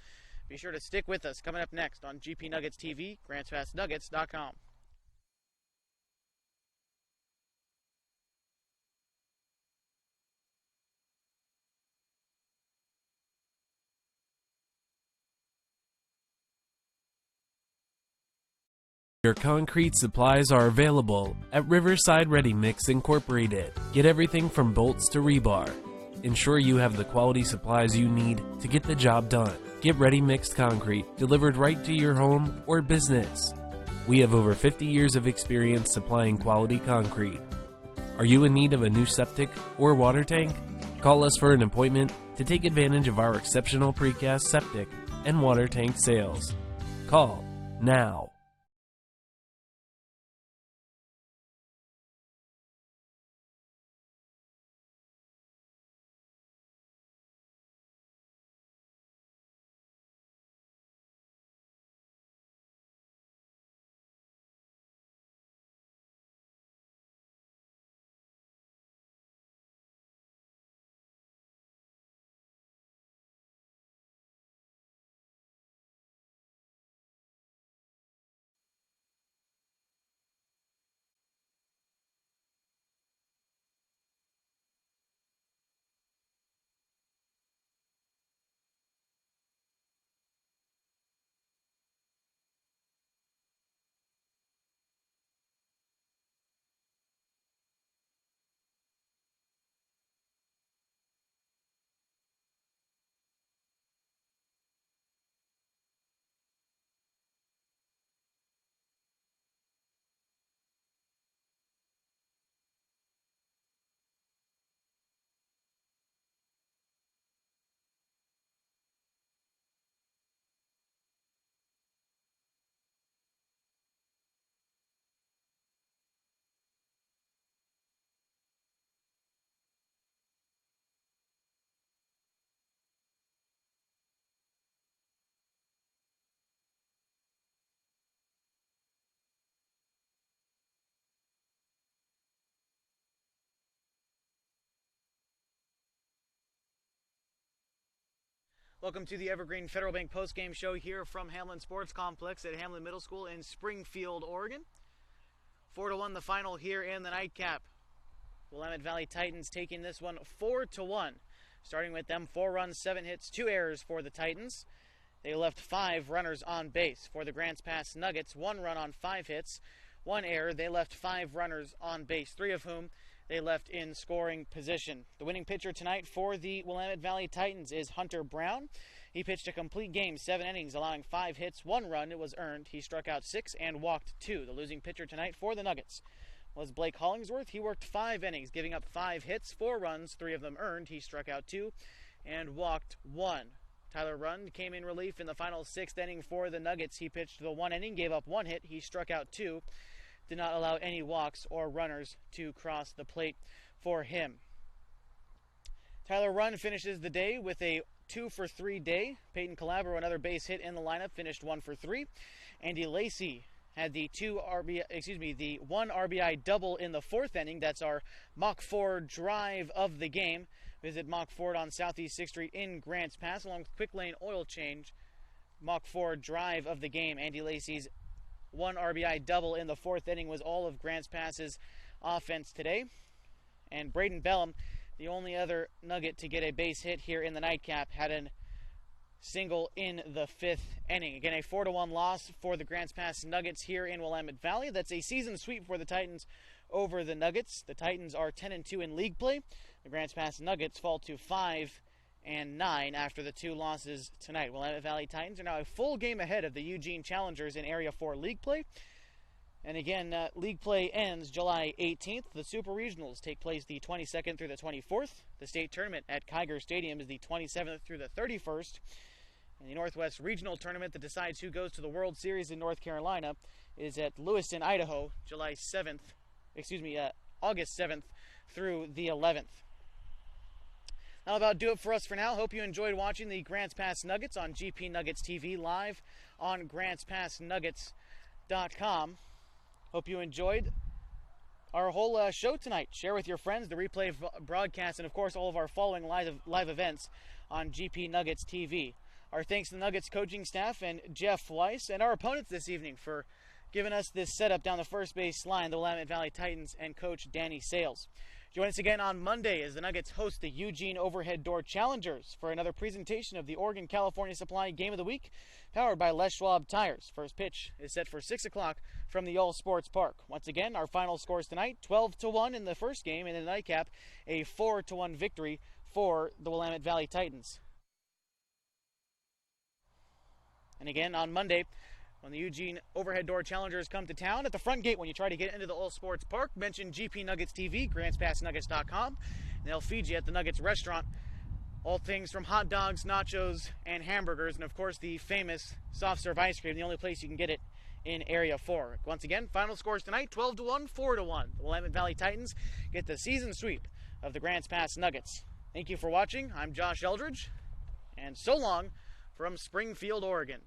Be sure to stick with us. Coming up next on GP Nuggets TV, GrantsPassNuggets.com. Your concrete supplies are available at Riverside Ready Mix Incorporated. Get everything from bolts to rebar. Ensure you have the quality supplies you need to get the job done. Get ready mixed concrete delivered right to your home or business. We have over 50 years of experience supplying quality concrete. Are you in need of a new septic or water tank? Call us for an appointment to take advantage of our exceptional precast septic and water tank sales. Call now. Welcome to the Evergreen Federal Bank postgame show here from Hamlin Sports Complex at Hamlin Middle School in Springfield, Oregon. 4-1 the final here in the nightcap. Willamette Valley Titans taking this one 4-1. Starting with them, 4 runs, 7 hits, 2 errors for the Titans. They left 5 runners on base. For the Grants Pass Nuggets, 1 run on 5 hits, 1 error. They left 5 runners on base, 3 of whom they left in scoring position. The winning pitcher tonight for the Willamette Valley Titans is Hunter Brown. He pitched a complete game, 7 innings, allowing 5 hits, 1 run. It was earned. He struck out 6 and walked 2. The losing pitcher tonight for the Nuggets was Blake Hollingsworth. He worked 5 innings, giving up 5 hits, 4 runs, 3 of them earned. He struck out 2 and walked 1. Tyler Rund came in relief in the final 6th inning for the Nuggets. He pitched the 1 inning, gave up 1 hit. He struck out 2. Did not allow any walks or runners to cross the plate for him. Tyler Rund finishes the day with a 2-for-3 day. Peyton Calabro, another base hit in the lineup, finished 1-for-3. Andy Lacey had the 1 RBI double in the 4th inning. That's our Mach 4 drive of the game. Visit Mach Ford on Southeast 6th Street in Grants Pass, along with Quick Lane Oil Change. Mach 4 drive of the game. Andy Lacey's 1 RBI double in the 4th inning was all of Grants Pass's offense today. And Braden Bellum, the only other Nugget to get a base hit here in the nightcap, had a single in the 5th inning. Again, a 4-1 loss for the Grants Pass Nuggets here in Willamette Valley. That's a season sweep for the Titans over the Nuggets. The Titans are 10-2 in league play. The Grants Pass Nuggets fall to 5-9 after the 2 losses tonight. Willamette Valley Titans are now a full game ahead of the Eugene Challengers in Area 4 league play. And again, league play ends July 18th. The Super Regionals take place the 22nd through the 24th. The state tournament at Kiger Stadium is the 27th through the 31st. And the Northwest Regional Tournament that decides who goes to the World Series in North Carolina is at Lewiston, Idaho, August 7th through the 11th. That'll about do it for us for now. Hope you enjoyed watching the Grants Pass Nuggets on GP Nuggets TV live on GrantsPassNuggets.com. Hope you enjoyed our whole show tonight. Share with your friends the replay broadcast and, of course, all of our following live events on GP Nuggets TV. Our thanks to the Nuggets coaching staff and Jeff Weiss and our opponents this evening for giving us this setup down the first base line, the Willamette Valley Titans and Coach Danny Sales. Join us again on Monday as the Nuggets host the Eugene Overhead Door Challengers for another presentation of the Oregon California Supply Game of the Week, powered by Les Schwab Tires. First pitch is set for 6 o'clock from the All Sports Park. Once again, our final scores tonight, 12-1 in the first game, and in the nightcap, a 4-1 victory for the Willamette Valley Titans. And again, on Monday, when the Eugene Overhead Door Challengers come to town, at the front gate when you try to get into the All Sports Park, mention GP Nuggets TV, GrantsPassNuggets.com, and they'll feed you at the Nuggets restaurant all things from hot dogs, nachos, and hamburgers, and of course the famous soft serve ice cream, the only place you can get it in Area 4. Once again, final scores tonight, 12-1, 4-1. The Willamette Valley Titans get the season sweep of the Grants Pass Nuggets. Thank you for watching. I'm Josh Eldridge, and so long from Springfield, Oregon.